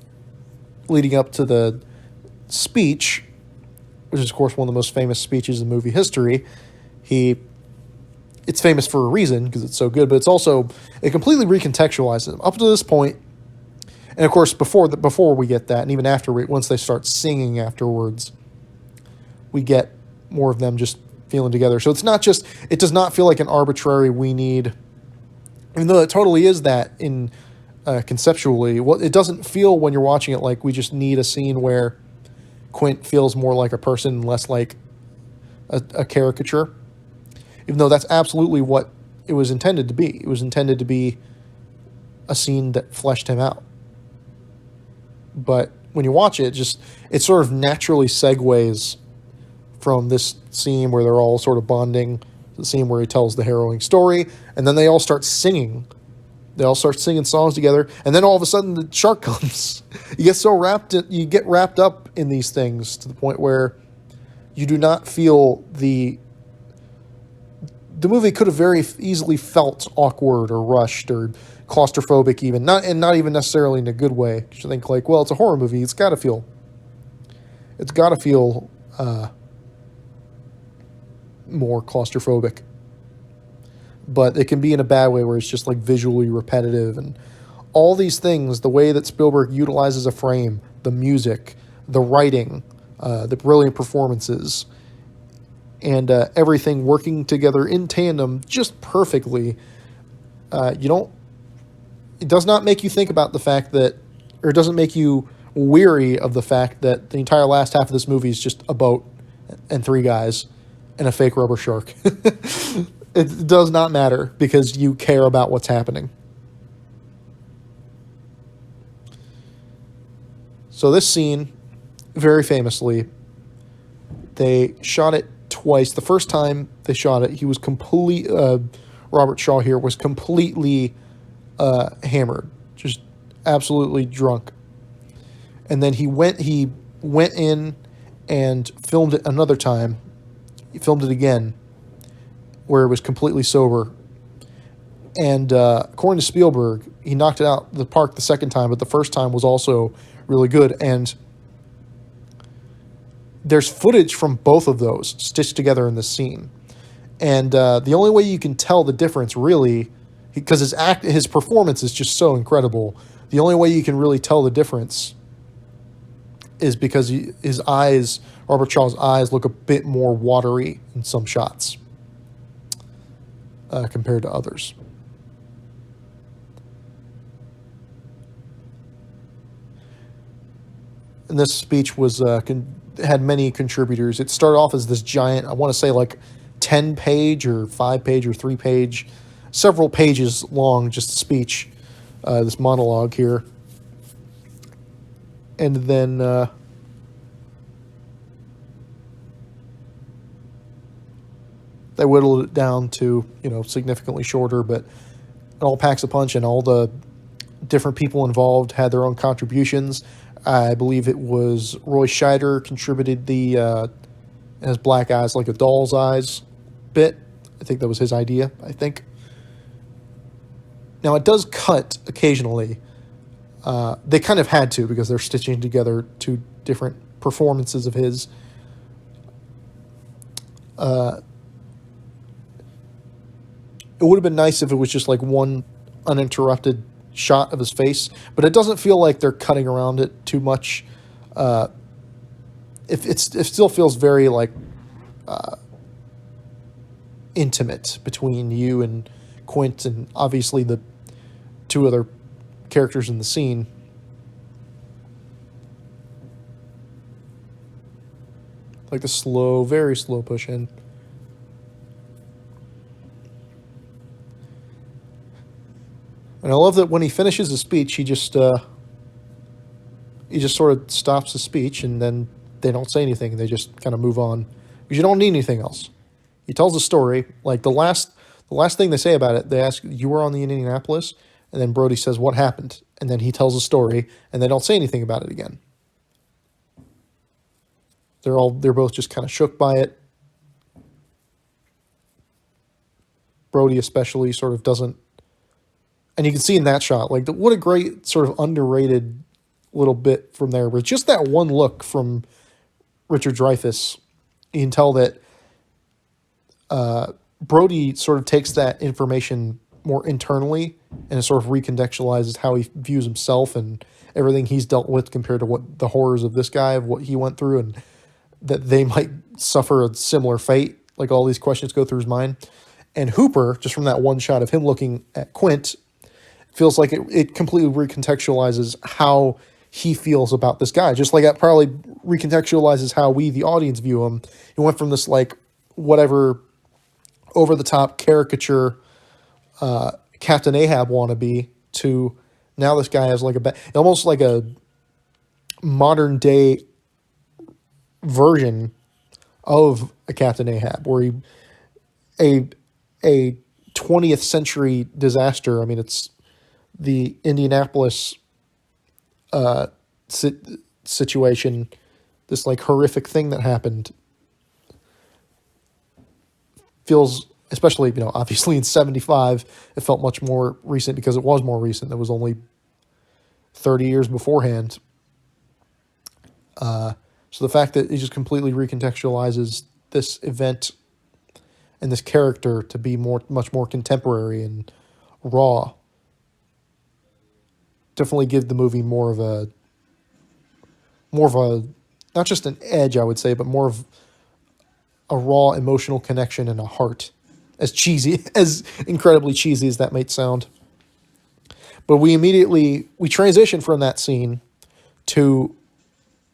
leading up to the speech, which is, of course, one of the most famous speeches in movie history, it's famous for a reason because it's so good, but it's also, it completely recontextualizes him. Up to this point, and of course, before we get that, and even after, once they start singing afterwards, we get more of them just feeling together. So it's not just, it does not feel like an arbitrary, we need, even though it totally is that in conceptually, well, it doesn't feel when you're watching it like we just need a scene where Quint feels more like a person, less like a caricature. Even though that's absolutely what it was intended to be. It was intended to be a scene that fleshed him out. But when you watch it, it sort of naturally segues from this scene where they're all sort of bonding, the scene where he tells the harrowing story, and then they all start singing. They all start singing songs together, and then all of a sudden the shark comes. You get wrapped up in these things to the point where you do not feel the movie could have very easily felt awkward or rushed or claustrophobic, even not even necessarily in a good way. You think like, well, it's a horror movie. It's got to feel more claustrophobic, but it can be in a bad way where it's just like visually repetitive and all these things, the way that Spielberg utilizes a frame, the music, the writing, the brilliant performances, and everything working together in tandem just perfectly. You don't. It does not make you think about the fact that, or it doesn't make you weary of the fact that the entire last half of this movie is just a boat and three guys and a fake rubber shark. It does not matter because you care about what's happening. So this scene, very famously, they shot it twice. The first time they shot it, he was Robert Shaw here was completely hammered, just absolutely drunk. And then he went in and filmed it another time. He filmed it again, where it was completely sober. And according to Spielberg, he knocked it out the park the second time, but the first time was also really good. And there's footage from both of those stitched together in this scene. And the only way you can tell the difference, really, because his performance is just so incredible, the only way you can really tell the difference is because his eyes, Robert Shaw's eyes, look a bit more watery in some shots compared to others. And this speech was had many contributors. It started off as this giant, I want to say like 10-page or 5-page or 3-page, several pages long, just speech, this monologue here. And then they whittled it down to, significantly shorter, but it all packs a punch, and all the different people involved had their own contributions. I believe it was Roy Scheider contributed the has black eyes like a doll's eyes bit. I think that was his idea, I think. Now, it does cut occasionally. They kind of had to because they're stitching together two different performances of his. It would have been nice if it was just like one uninterrupted shot of his face, but it doesn't feel like they're cutting around it too much. It still feels very like intimate between you and Quint, and obviously the two other characters in the scene. Like the slow, very slow push in. And I love that when he finishes his speech, he just sort of stops the speech, and then they don't say anything. They just kind of move on because you don't need anything else. He tells a story. Like the last thing they say about it, they ask, "You were on the Indianapolis?" And then Brody says, "What happened?" And then he tells a story, and they don't say anything about it again. They're both just kind of shook by it. Brody especially sort of doesn't. And you can see in that shot, like, what a great sort of underrated little bit from there. With just that one look from Richard Dreyfuss, you can tell that Brody sort of takes that information more internally and it sort of recontextualizes how he views himself and everything he's dealt with compared to what the horrors of this guy, of what he went through, and that they might suffer a similar fate. Like, all these questions go through his mind. And Hooper, just from that one shot of him looking at Quint, feels like it completely recontextualizes how he feels about this guy. Just like that probably recontextualizes how we, the audience, view him. He went from this, like, whatever over-the-top caricature Captain Ahab wannabe to now this guy has like almost like a modern-day version of a Captain Ahab, where a 20th century disaster. I mean, it's the Indianapolis situation, this like horrific thing that happened, feels, especially, obviously in 75, it felt much more recent because it was more recent. It was only 30 years beforehand. So the fact that it just completely recontextualizes this event and this character to be much more contemporary and raw definitely give the movie more of a not just an edge, I would say, but more of a raw emotional connection and a heart. As cheesy, as incredibly cheesy as that might sound. But we transition from that scene to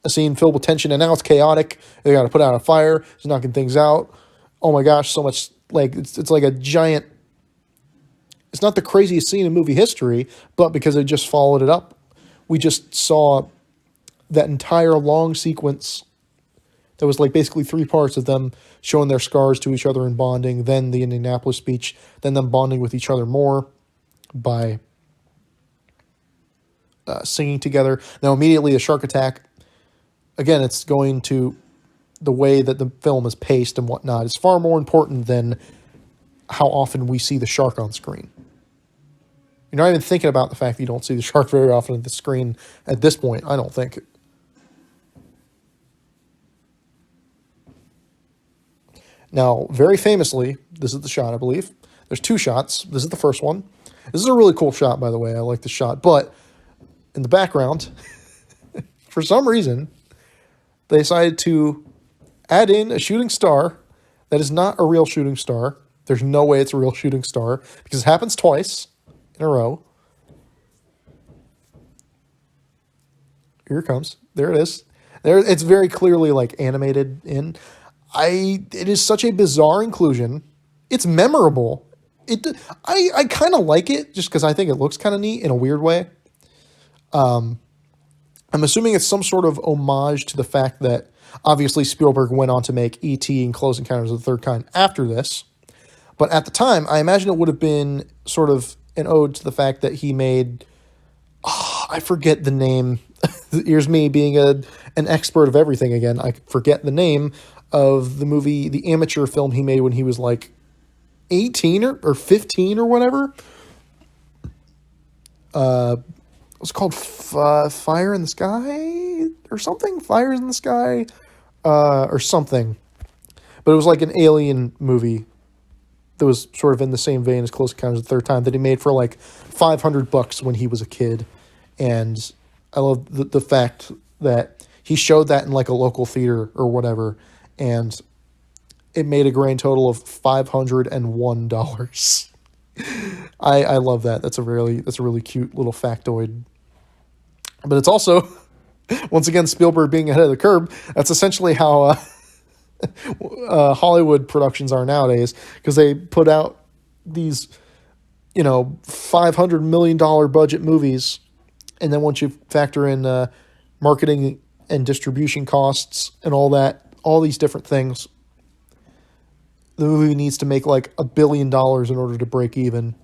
a scene filled with tension, and now it's chaotic. They got to put out a fire. It's knocking things out. Oh my gosh, so much, like it's like a giant. It's not the craziest scene in movie history, but because they just followed it up, we just saw that entire long sequence that was like basically three parts of them showing their scars to each other and bonding, then the Indianapolis speech, then them bonding with each other more by singing together. Now, immediately, a shark attack. Again, it's going to the way that the film is paced and whatnot. It's far more important than how often we see the shark on screen. You're not even thinking about the fact that you don't see the shark very often at the screen at this point, I don't think. Now, very famously, this is the shot, I believe. There's two shots. This is the first one. This is a really cool shot, by the way. I like the shot. But in the background, for some reason, they decided to add in a shooting star that is not a real shooting star. There's no way it's a real shooting star because it happens twice in a row. Here it comes. There it is. There, it's very clearly like animated in. It is such a bizarre inclusion. It's memorable. I kind of like it just because I think it looks kind of neat in a weird way. I'm assuming it's some sort of homage to the fact that obviously Spielberg went on to make E.T. and Close Encounters of the Third Kind after this. But at the time, I imagine it would have been sort of an ode to the fact that he made, I forget the name. Here's me being an expert of everything again. I forget the name of the movie, the amateur film he made when he was like 18 or 15 or whatever. It was called Fire in the Sky or something? Fires in the Sky or something. But it was like an alien movie that was sort of in the same vein as Close Encounters of the Third Time that he made for like $500 when he was a kid. And I love the fact that he showed that in like a local theater or whatever, and it made a grand total of $501. I love that. That's a really cute little factoid. But it's also, once again, Spielberg being ahead of the curve. That's essentially how Hollywood productions are nowadays, because they put out these, $500 million budget movies, and then once you factor in marketing and distribution costs and all that, all these different things, the movie needs to make like $1 billion in order to break even.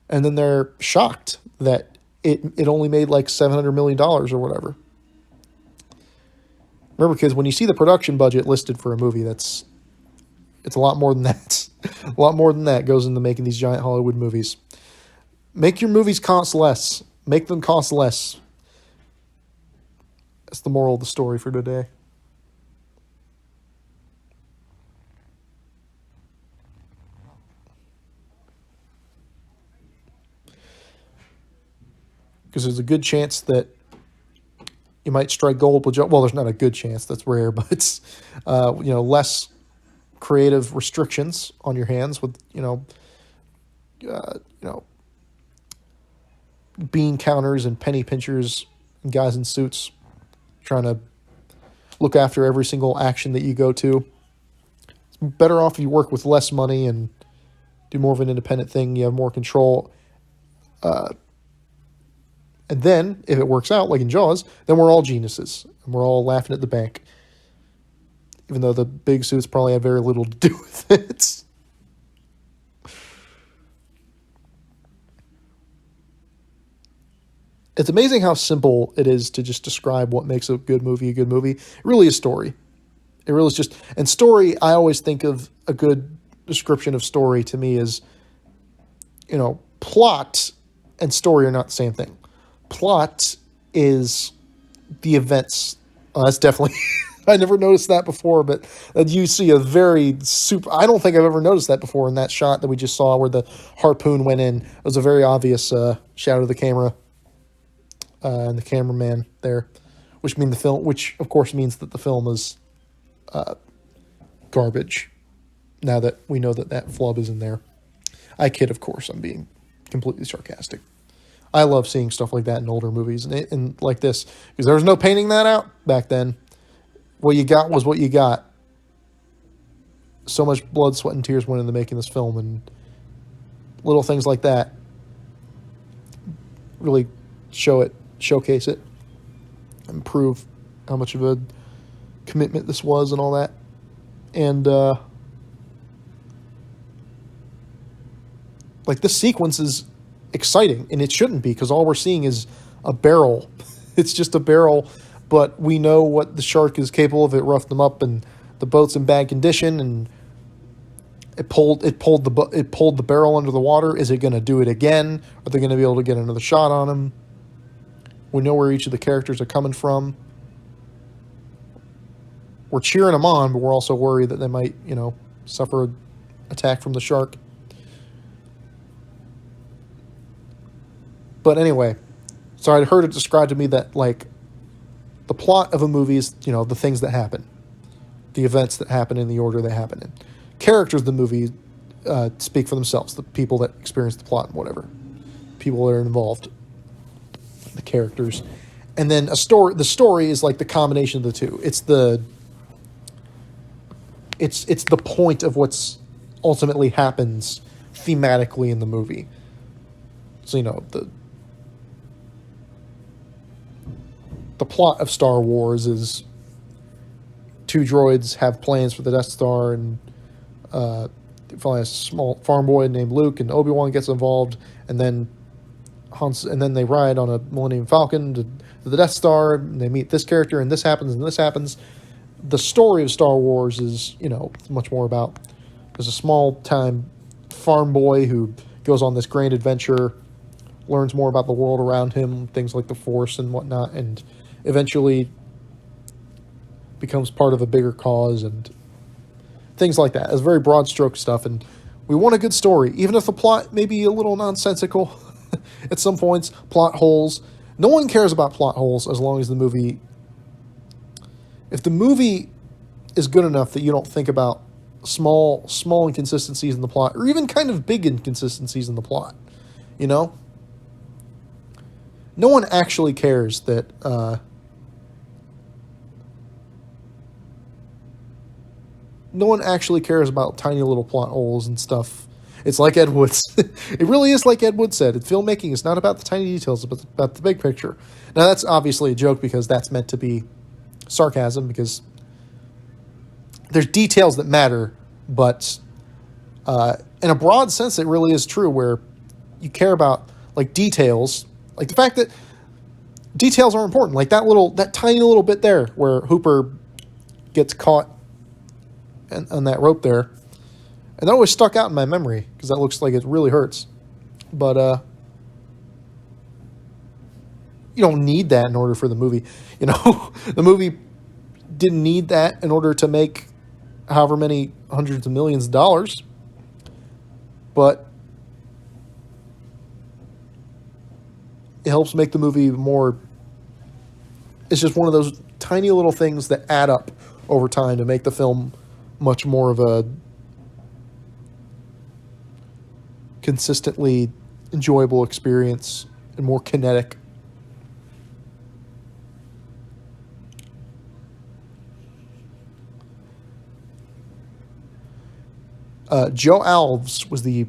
And then they're shocked that it only made like $700 million or whatever. Remember, kids, when you see the production budget listed for a movie, it's a lot more than that. A lot more than that goes into making these giant Hollywood movies. Make your movies cost less. Make them cost less. That's the moral of the story for today. Because there's a good chance that you might strike gold with well, there's not a good chance, that's rare, but it's less creative restrictions on your hands with bean counters and penny pinchers and guys in suits trying to look after every single action that you go to. It's better off if you work with less money and do more of an independent thing. You have more control. And then, if it works out, like in Jaws, then we're all geniuses. And we're all laughing at the bank. Even though the big suits probably have very little to do with it. It's amazing how simple it is to just describe what makes a good movie a good movie. It really is story. It really is just... And story, I always think of a good description of story to me as, plot and story are not the same thing. Plot is the events. Oh, that's definitely... I never noticed that before, but you see a very super... I don't think I've ever noticed that before in that shot that we just saw where the harpoon went in. It was a very obvious shout of the camera. and the cameraman there, which of course means that the film is garbage. Now that we know that flub is in there, I kid, of course. I'm being completely sarcastic. I love seeing stuff like that in older movies and like this, because there was no painting that out back then. What you got was what you got. So much blood, sweat, and tears went into making this film, and little things like that really showcase it, and prove how much of a commitment this was and all that. And like, this sequence is exciting, and it shouldn't be, because all we're seeing is a barrel. It's just a barrel, but we know what the shark is capable of. It roughed them up, and the boat's in bad condition, and it pulled the barrel under the water. Is it going to do it again? Are they going to be able to get another shot on him? We know where each of the characters are coming from. We're cheering them on, but we're also worried that they might, suffer an attack from the shark. But anyway, so I'd heard it described to me that, like, the plot of a movie is, the things that happen, the events that happen in the order they happen in. Characters of the movie speak for themselves, the people that experience the plot and whatever, people that are involved, the characters. And then the story is like the combination of the two. It's the point of what's ultimately happens thematically in the movie. So, the plot of Star Wars is two droids have plans for the Death Star, and finally a small farm boy named Luke, and Obi-Wan gets involved, and then they ride on a Millennium Falcon to the Death Star, and they meet this character, and this happens, and this happens. The story of Star Wars is, much more about, there's a small-time farm boy who goes on this grand adventure, learns more about the world around him, things like the Force and whatnot, and eventually becomes part of a bigger cause and things like that. It's very broad stroke stuff, and we want a good story, even if the plot may be a little nonsensical at some points, plot holes. No one cares about plot holes as long as if the movie is good enough that you don't think about small inconsistencies in the plot, or even kind of big inconsistencies in the plot, No one actually cares that no one actually cares about tiny little plot holes and stuff. It's like Ed Wood. It really is like Ed Wood said. Filmmaking is not about the tiny details, but about the big picture. Now, that's obviously a joke, because that's meant to be sarcasm, because there's details that matter, but in a broad sense, it really is true, where you care about, like, details, like the fact that details are important, like that tiny little bit there where Hooper gets caught on that rope there, and that always stuck out in my memory, because that looks like it really hurts. But you don't need that in order for the movie. The movie didn't need that in order to make however many hundreds of millions of dollars. But it helps make the movie more. It's just one of those tiny little things that add up over time to make the film much more of a consistently enjoyable experience and more kinetic. Joe Alves was I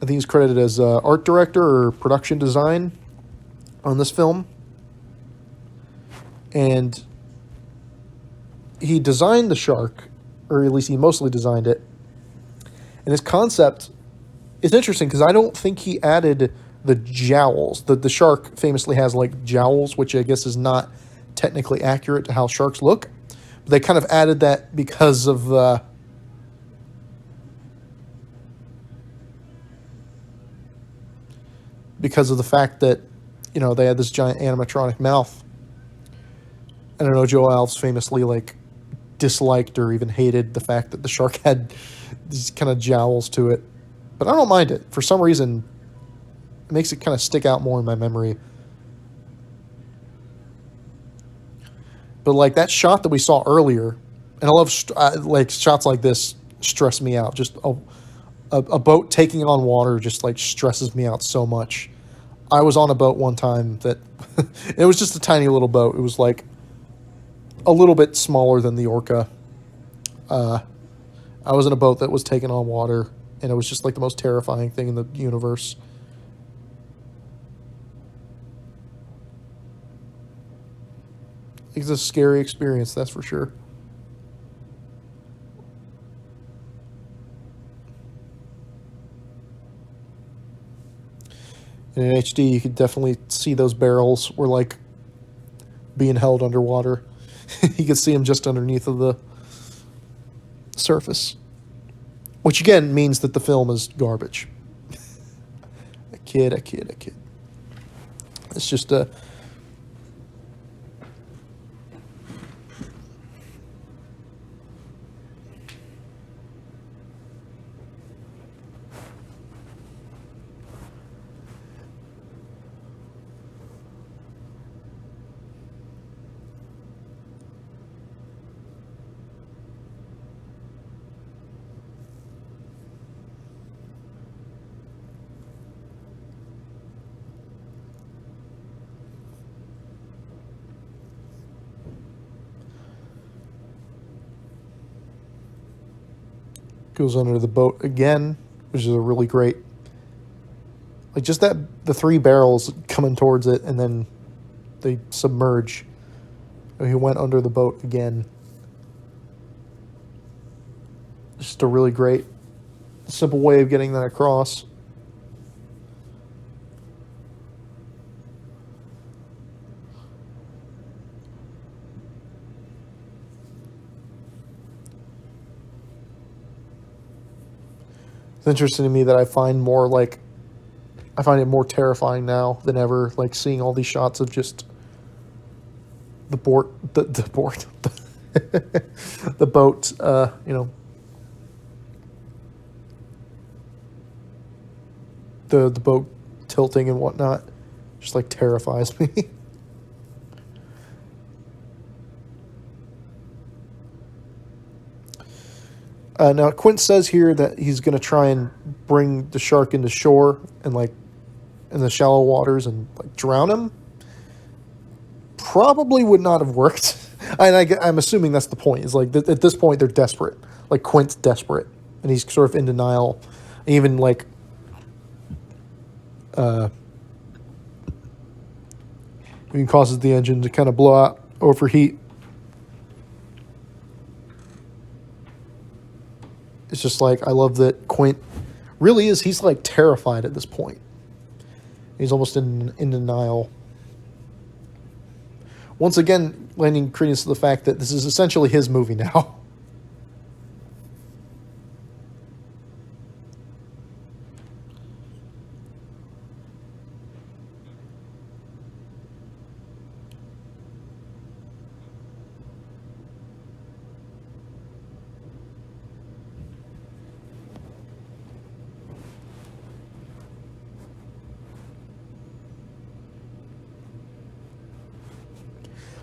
think he's credited as art director or production design on this film. And he designed the shark, or at least he mostly designed it. And his concept is interesting, because I don't think he added the jowls. The shark famously has, like, jowls, which I guess is not technically accurate to how sharks look. But they kind of added that because of the fact that, they had this giant animatronic mouth. I don't know, Joe Alves famously, like, disliked or even hated the fact that the shark had these kind of jowls to it. But I don't mind it. For some reason, it makes it kind of stick out more in my memory. But like that shot that we saw earlier, and I love like shots like this stress me out. Just a boat taking on water just like stresses me out so much. I was on a boat one time that it was just a tiny little boat. It was like a little bit smaller than the Orca. I was in a boat that was taking on water, and it was just like the most terrifying thing in the universe. It's a scary experience, that's for sure. And in HD, you could definitely see those barrels were like being held underwater. You could see them just underneath of the surface, which again means that the film is garbage. A kid. It's just a. Goes under the boat again, which is a really great. Like just that the three barrels coming towards it, and then they submerge. He went under the boat again. Just a really great, simple way of getting that across. It's interesting to me that I find it more terrifying now than ever, like seeing all these shots of just the boat, the boat, the boat tilting and whatnot, just like terrifies me. Now Quint says here that he's going to try and bring the shark into shore and like in the shallow waters and like drown him. Probably would not have worked. I'm assuming that's the point. Is like at this point they're desperate. Like Quint's desperate, and he's sort of in denial. And even like, even causes the engine to kind of blow out, overheat. It's just like, I love that Quint really is, he's like terrified at this point. He's almost in denial. Once again, lending credence to the fact that this is essentially his movie now.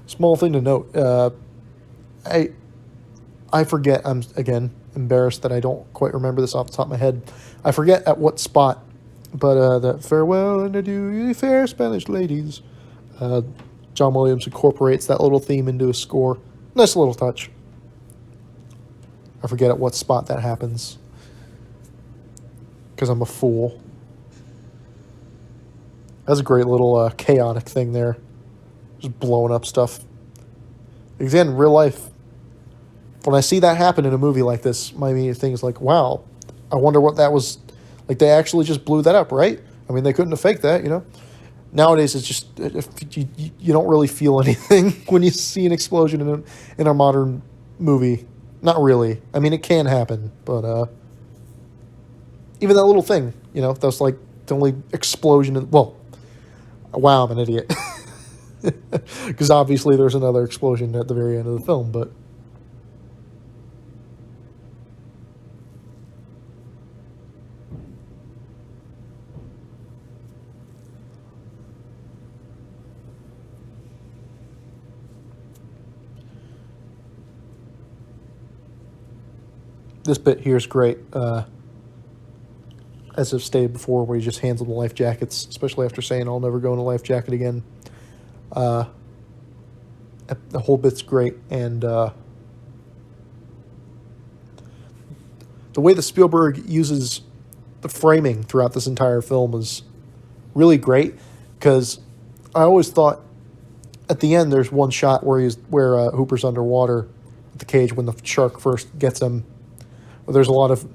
Small thing to note. I forget. I'm again embarrassed that I don't quite remember this off the top of my head. I forget at what spot, but the farewell and adieu, ye fair Spanish ladies. John Williams incorporates that little theme into a score. Nice little touch. I forget at what spot that happens because I'm a fool. That's a great little chaotic thing there. Just blowing up stuff. Again, in real life, when I see that happen in a movie like this, my immediate thing is like, wow, I wonder what that was. Like, they actually just blew that up, right? I mean, they couldn't have faked that, you know? Nowadays, it's just, you don't really feel anything when you see an explosion in a modern movie. Not really. I mean, it can happen, but even that little thing, you know, that's like the only explosion. Well, wow, I'm an idiot. Because obviously there's another explosion at the very end of the film, but This bit here is great. As I've stated before, where he just hands them the life jackets, especially after saying, I'll never go in a life jacket again. The whole bit's great, and the way that Spielberg uses the framing throughout this entire film is really great, because I always thought at the end there's one shot where Hooper's underwater at the cage when the shark first gets him. There's a lot of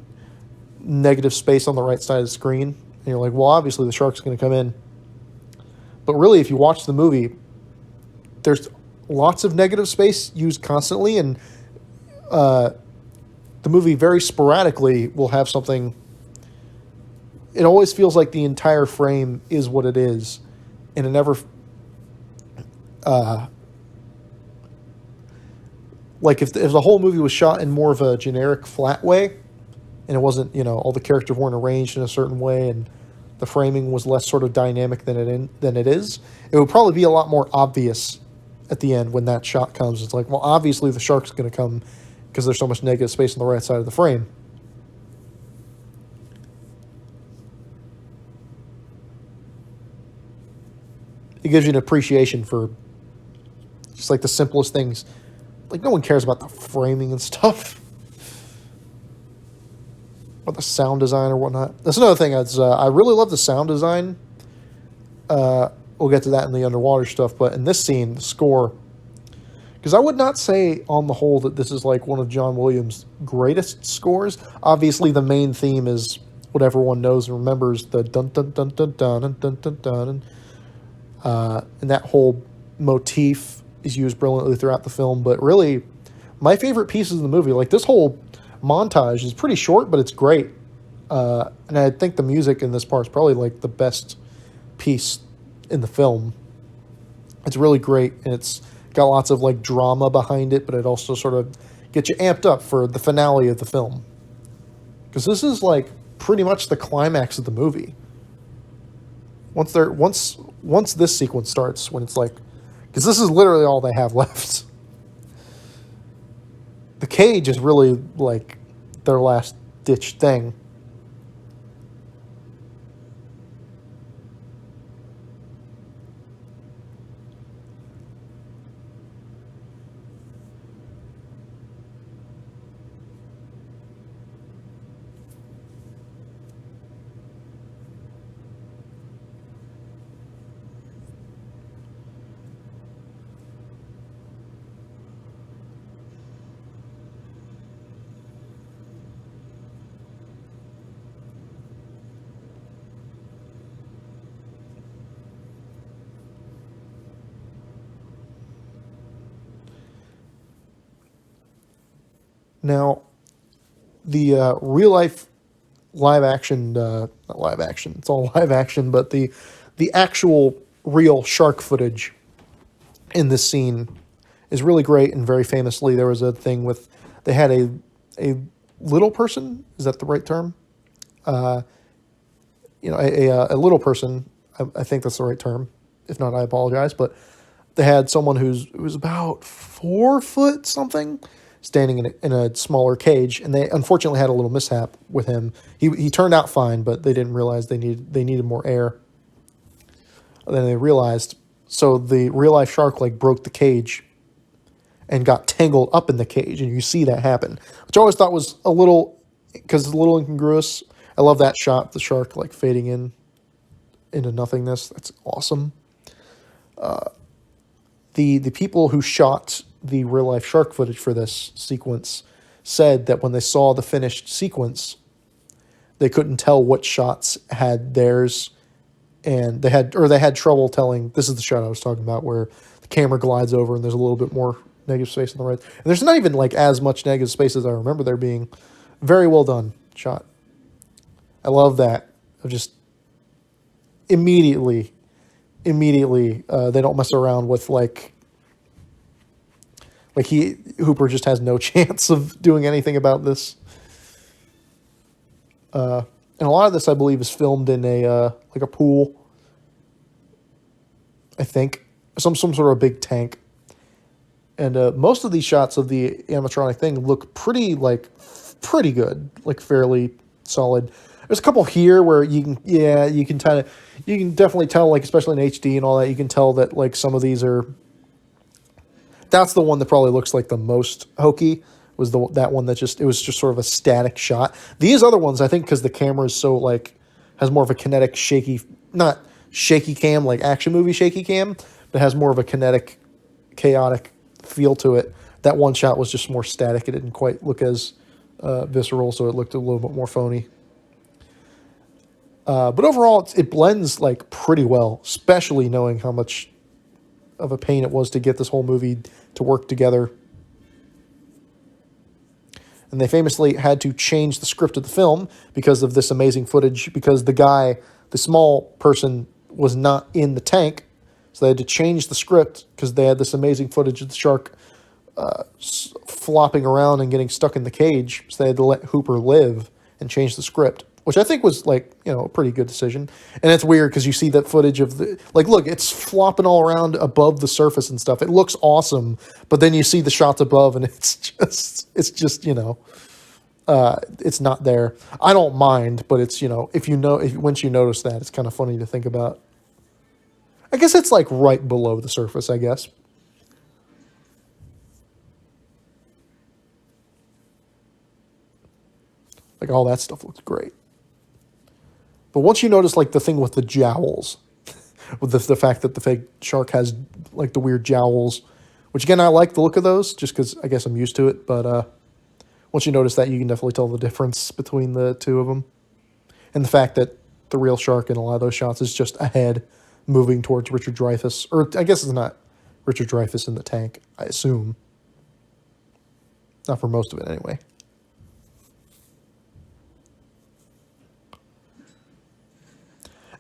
negative space on the right side of the screen, and you're like, well, obviously the shark's going to come in. But really, if you watch the movie, there's lots of negative space used constantly, and the movie very sporadically will have something. It always feels like the entire frame is what it is, and it never like if the whole movie was shot in more of a generic flat way, and it wasn't, all the characters weren't arranged in a certain way, and the framing was less sort of dynamic than it is, it would probably be a lot more obvious at the end when that shot comes. It's like, well, obviously the shark's going to come because there's so much negative space on the right side of the frame. It gives you an appreciation for just like the simplest things. Like, no one cares about the framing and stuff, or the sound design or whatnot. That's another thing. I really love the sound design. We'll get to that in the underwater stuff, but in this scene, the score, because I would not say on the whole that this is like one of John Williams' greatest scores. Obviously, the main theme is what everyone knows and remembers, the dun dun dun dun dun dun dun dun dun, and that whole motif is used brilliantly throughout the film. But really, my favorite pieces of the movie, like this whole montage, is pretty short, but it's great. And I think the music in this part is probably like the best piece in the film. It's really great, and it's got lots of like drama behind it, but it also sort of gets you amped up for the finale of the film, because this is like pretty much the climax of the movie. Once this sequence starts, when it's like, because this is literally all they have left. The cage is really like their last ditch thing. Now, the real life live action, not live action, it's all live action, but the actual real shark footage in this scene is really great. And very famously, there was a thing with, they had a little person, is that the right term? A little person, I think that's the right term. If not, I apologize. But they had someone who was about 4 foot something, standing in a smaller cage, and they unfortunately had a little mishap with him. He turned out fine, but they didn't realize they needed more air. And then they realized, so the real life shark like broke the cage and got tangled up in the cage, and you see that happen, which I always thought was a little incongruous. I love that shot, the shark like fading into nothingness. That's awesome. The people who shot the real life shark footage for this sequence said that when they saw the finished sequence, they couldn't tell what shots had theirs, and they had trouble telling. This is the shot I was talking about, where the camera glides over and there's a little bit more negative space on the right, and there's not even like as much negative space as I remember there being. Very well done shot. I love that. Of just immediately, they don't mess around with like Hooper just has no chance of doing anything about this. And a lot of this, I believe, is filmed in a pool. I think some sort of a big tank. And most of these shots of the animatronic thing look pretty like pretty good, like fairly solid. There's a couple here where you can you can definitely tell, like especially in HD and all that, you can tell that like some of these are. That's the one that probably looks like the most hokey. Was that one that it was just sort of a static shot. These other ones, I think, because the camera is so like has more of a kinetic shaky, not shaky cam like action movie shaky cam, but has more of a kinetic, chaotic feel to it. That one shot was just more static. It didn't quite look as visceral, so it looked a little bit more phony. But overall, it blends like pretty well, especially knowing how much of a pain it was to get this whole movie to work together. And they famously had to change the script of the film because of this amazing footage, because the small person, was not in the tank. So they had to change the script because they had this amazing footage of the shark flopping around and getting stuck in the cage. So they had to let Hooper live and change the script, which I think was like, a pretty good decision. And it's weird because you see that footage of look, it's flopping all around above the surface and stuff. It looks awesome, but then you see the shots above and it's just, it's not there. I don't mind, but it's, if once you notice that, it's kind of funny to think about. I guess it's like right below the surface, I guess. Like all that stuff looks great. But once you notice like the thing with the jowls, with the fact that the fake shark has like the weird jowls, which again, I like the look of those just because I guess I'm used to it. But once you notice that, you can definitely tell the difference between the two of them. And the fact that the real shark in a lot of those shots is just a head moving towards Richard Dreyfuss. Or I guess it's not Richard Dreyfuss in the tank, I assume. Not for most of it, anyway.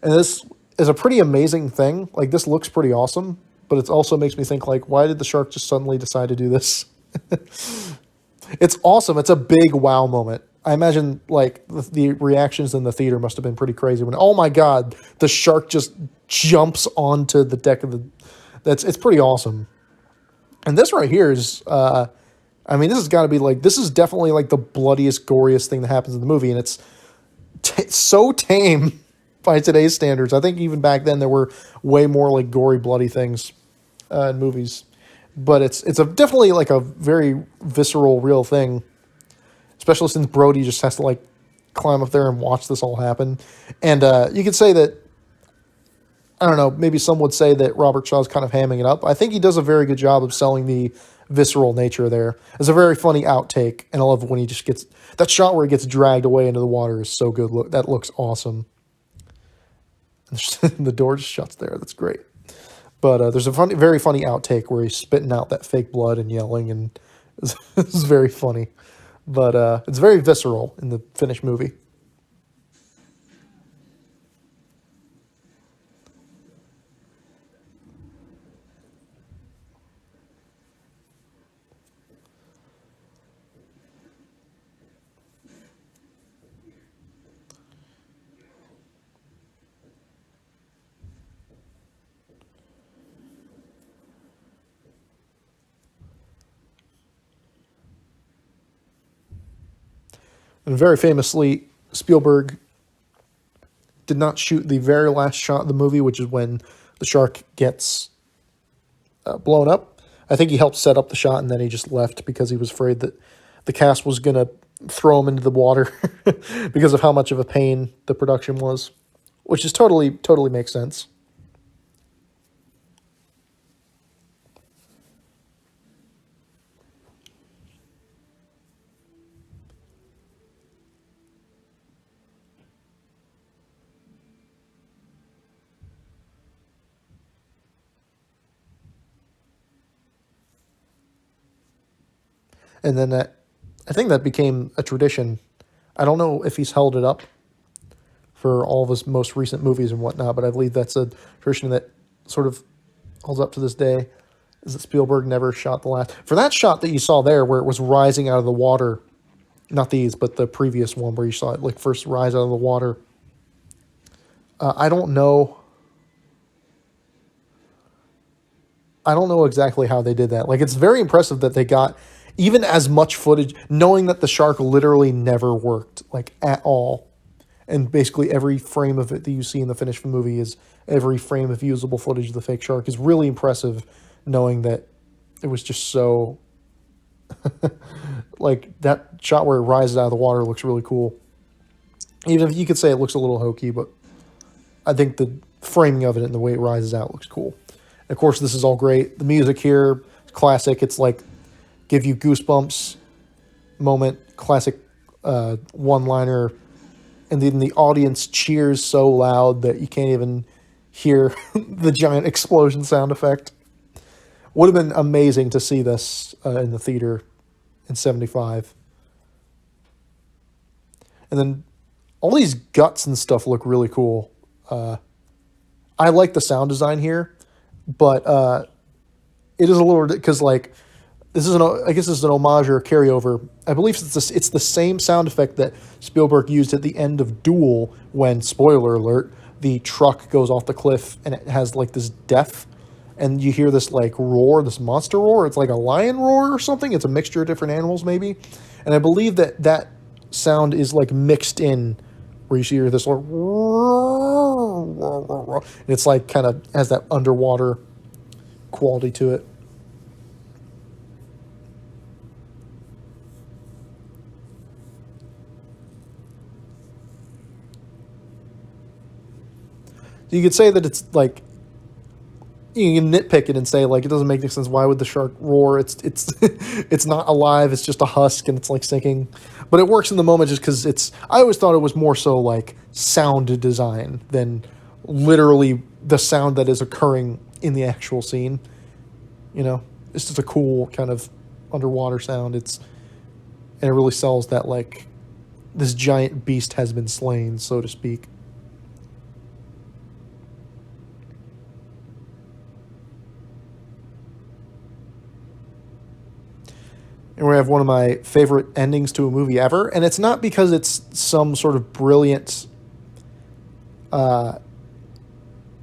And this is a pretty amazing thing. Like, this looks pretty awesome, but it also makes me think, like, why did the shark just suddenly decide to do this? It's awesome. It's a big wow moment. I imagine, like, the reactions in the theater must have been pretty crazy when, oh my God, the shark just jumps onto the deck of the... It's pretty awesome. And this right here is, this has got to be, like, this is definitely, like, the bloodiest, goriest thing that happens in the movie, and it's so tame by today's standards. I think even back then there were way more, like, gory, bloody things in movies. But it's definitely, like, a very visceral, real thing. Especially since Brody just has to, like, climb up there and watch this all happen. And you could say that, I don't know, maybe some would say that Robert Shaw's kind of hamming it up. I think he does a very good job of selling the visceral nature there. It's a very funny outtake, and I love when he just gets... That shot where he gets dragged away into the water is so good. That looks awesome. The door just shuts there. That's great. But there's a very funny outtake where he's spitting out that fake blood and yelling, and it's very funny. But it's very visceral in the finished movie. And very famously, Spielberg did not shoot the very last shot of the movie, which is when the shark gets blown up. I think he helped set up the shot, and then he just left because he was afraid that the cast was going to throw him into the water because of how much of a pain the production was, which is totally makes sense. And then I think that became a tradition. I don't know if he's held it up for all of his most recent movies and whatnot, but I believe that's a tradition that sort of holds up to this day, is that Spielberg never shot the last... For that shot that you saw there, where it was rising out of the water, not these, but the previous one where you saw it like first rise out of the water, I don't know exactly how they did that. Like, it's very impressive that they got even as much footage, knowing that the shark literally never worked, like at all. And basically every frame of it that you see in the finished movie is every frame of usable footage of the fake shark is really impressive, knowing that it was just so like that shot where it rises out of the water looks really cool. Even if you could say it looks a little hokey, but I think the framing of it and the way it rises out looks cool. And of course, this is all great. The music here, classic. It's like give you goosebumps moment, classic one-liner. And then the audience cheers so loud that you can't even hear the giant explosion sound effect. Would have been amazing to see this in the theater in 75. And then all these guts and stuff look really cool. I like the sound design here, but it is a little, because like this is I guess this is an homage or a carryover. I believe it's the same sound effect that Spielberg used at the end of Duel when, spoiler alert, the truck goes off the cliff and it has like this death, and you hear this like roar, this monster roar. It's like a lion roar or something. It's a mixture of different animals maybe, and I believe that sound is like mixed in, where you hear this like, and it's like kind of has that underwater quality to it. You could say that it's like, you can nitpick it and say like it doesn't make any sense. Why would the shark roar? It's it's not alive. It's just a husk and it's like sinking. But it works in the moment just because it's. I always thought it was more so like sound design than literally the sound that is occurring in the actual scene. You know, it's just a cool kind of underwater sound. And it really sells that like this giant beast has been slain, so to speak. And we have one of my favorite endings to a movie ever. And it's not because it's some sort of brilliant.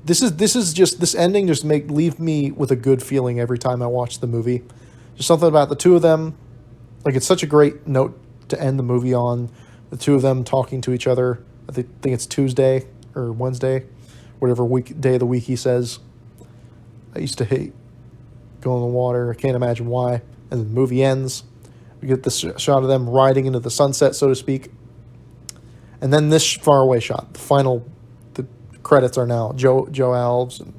This ending just leave me with a good feeling every time I watch the movie. There's something about the two of them. Like, it's such a great note to end the movie on. The two of them talking to each other. I think it's Tuesday or Wednesday, whatever day of the week he says. I used to hate going in the water. I can't imagine why. And the movie ends. We get this shot of them riding into the sunset, so to speak. And then this faraway shot. The credits are now Joe Alves and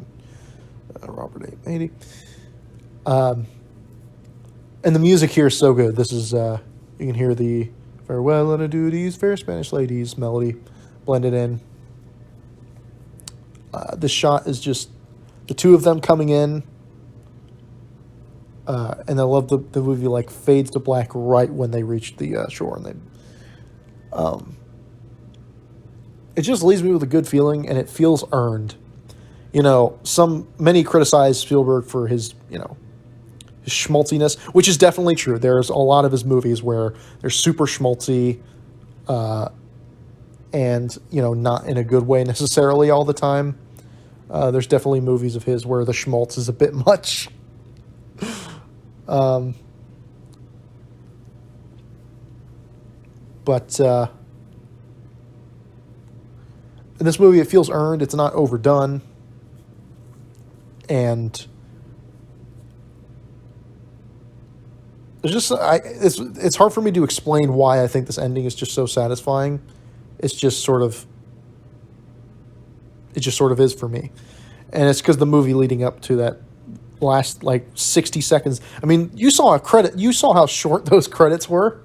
Robert A. Beatty. And the music here is so good. This is, you can hear the farewell and adieu these fair Spanish ladies melody blended in. This shot is just the two of them coming in. And I love the movie like fades to black right when they reach the shore, and it just leaves me with a good feeling, and it feels earned. You know, many criticize Spielberg for his his schmaltziness, which is definitely true. There's a lot of his movies where they're super schmaltzy, and not in a good way necessarily all the time. There's definitely movies of his where the schmaltz is a bit much. But in this movie, it feels earned. It's not overdone, and it's hard for me to explain why I think this ending is just so satisfying. It just sort of is for me, and it's because the movie leading up to that last like 60 seconds. I mean, you saw how short those credits were.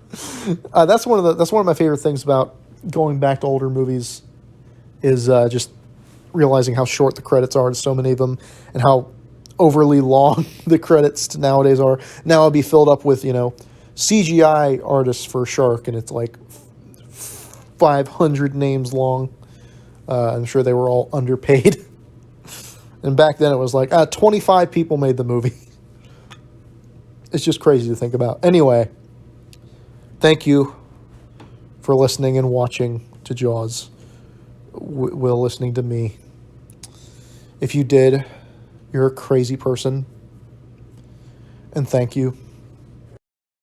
That's one of my favorite things about going back to older movies is just realizing how short the credits are to so many of them, and how overly long the credits nowadays are. Now I'll be filled up with CGI artists for Shark, and it's like 500 names long. I'm sure they were all underpaid. And back then it was like, 25 people made the movie. It's just crazy to think about. Anyway, thank you for listening and watching to Jaws. Will listening to me. If you did, you're a crazy person. And thank you.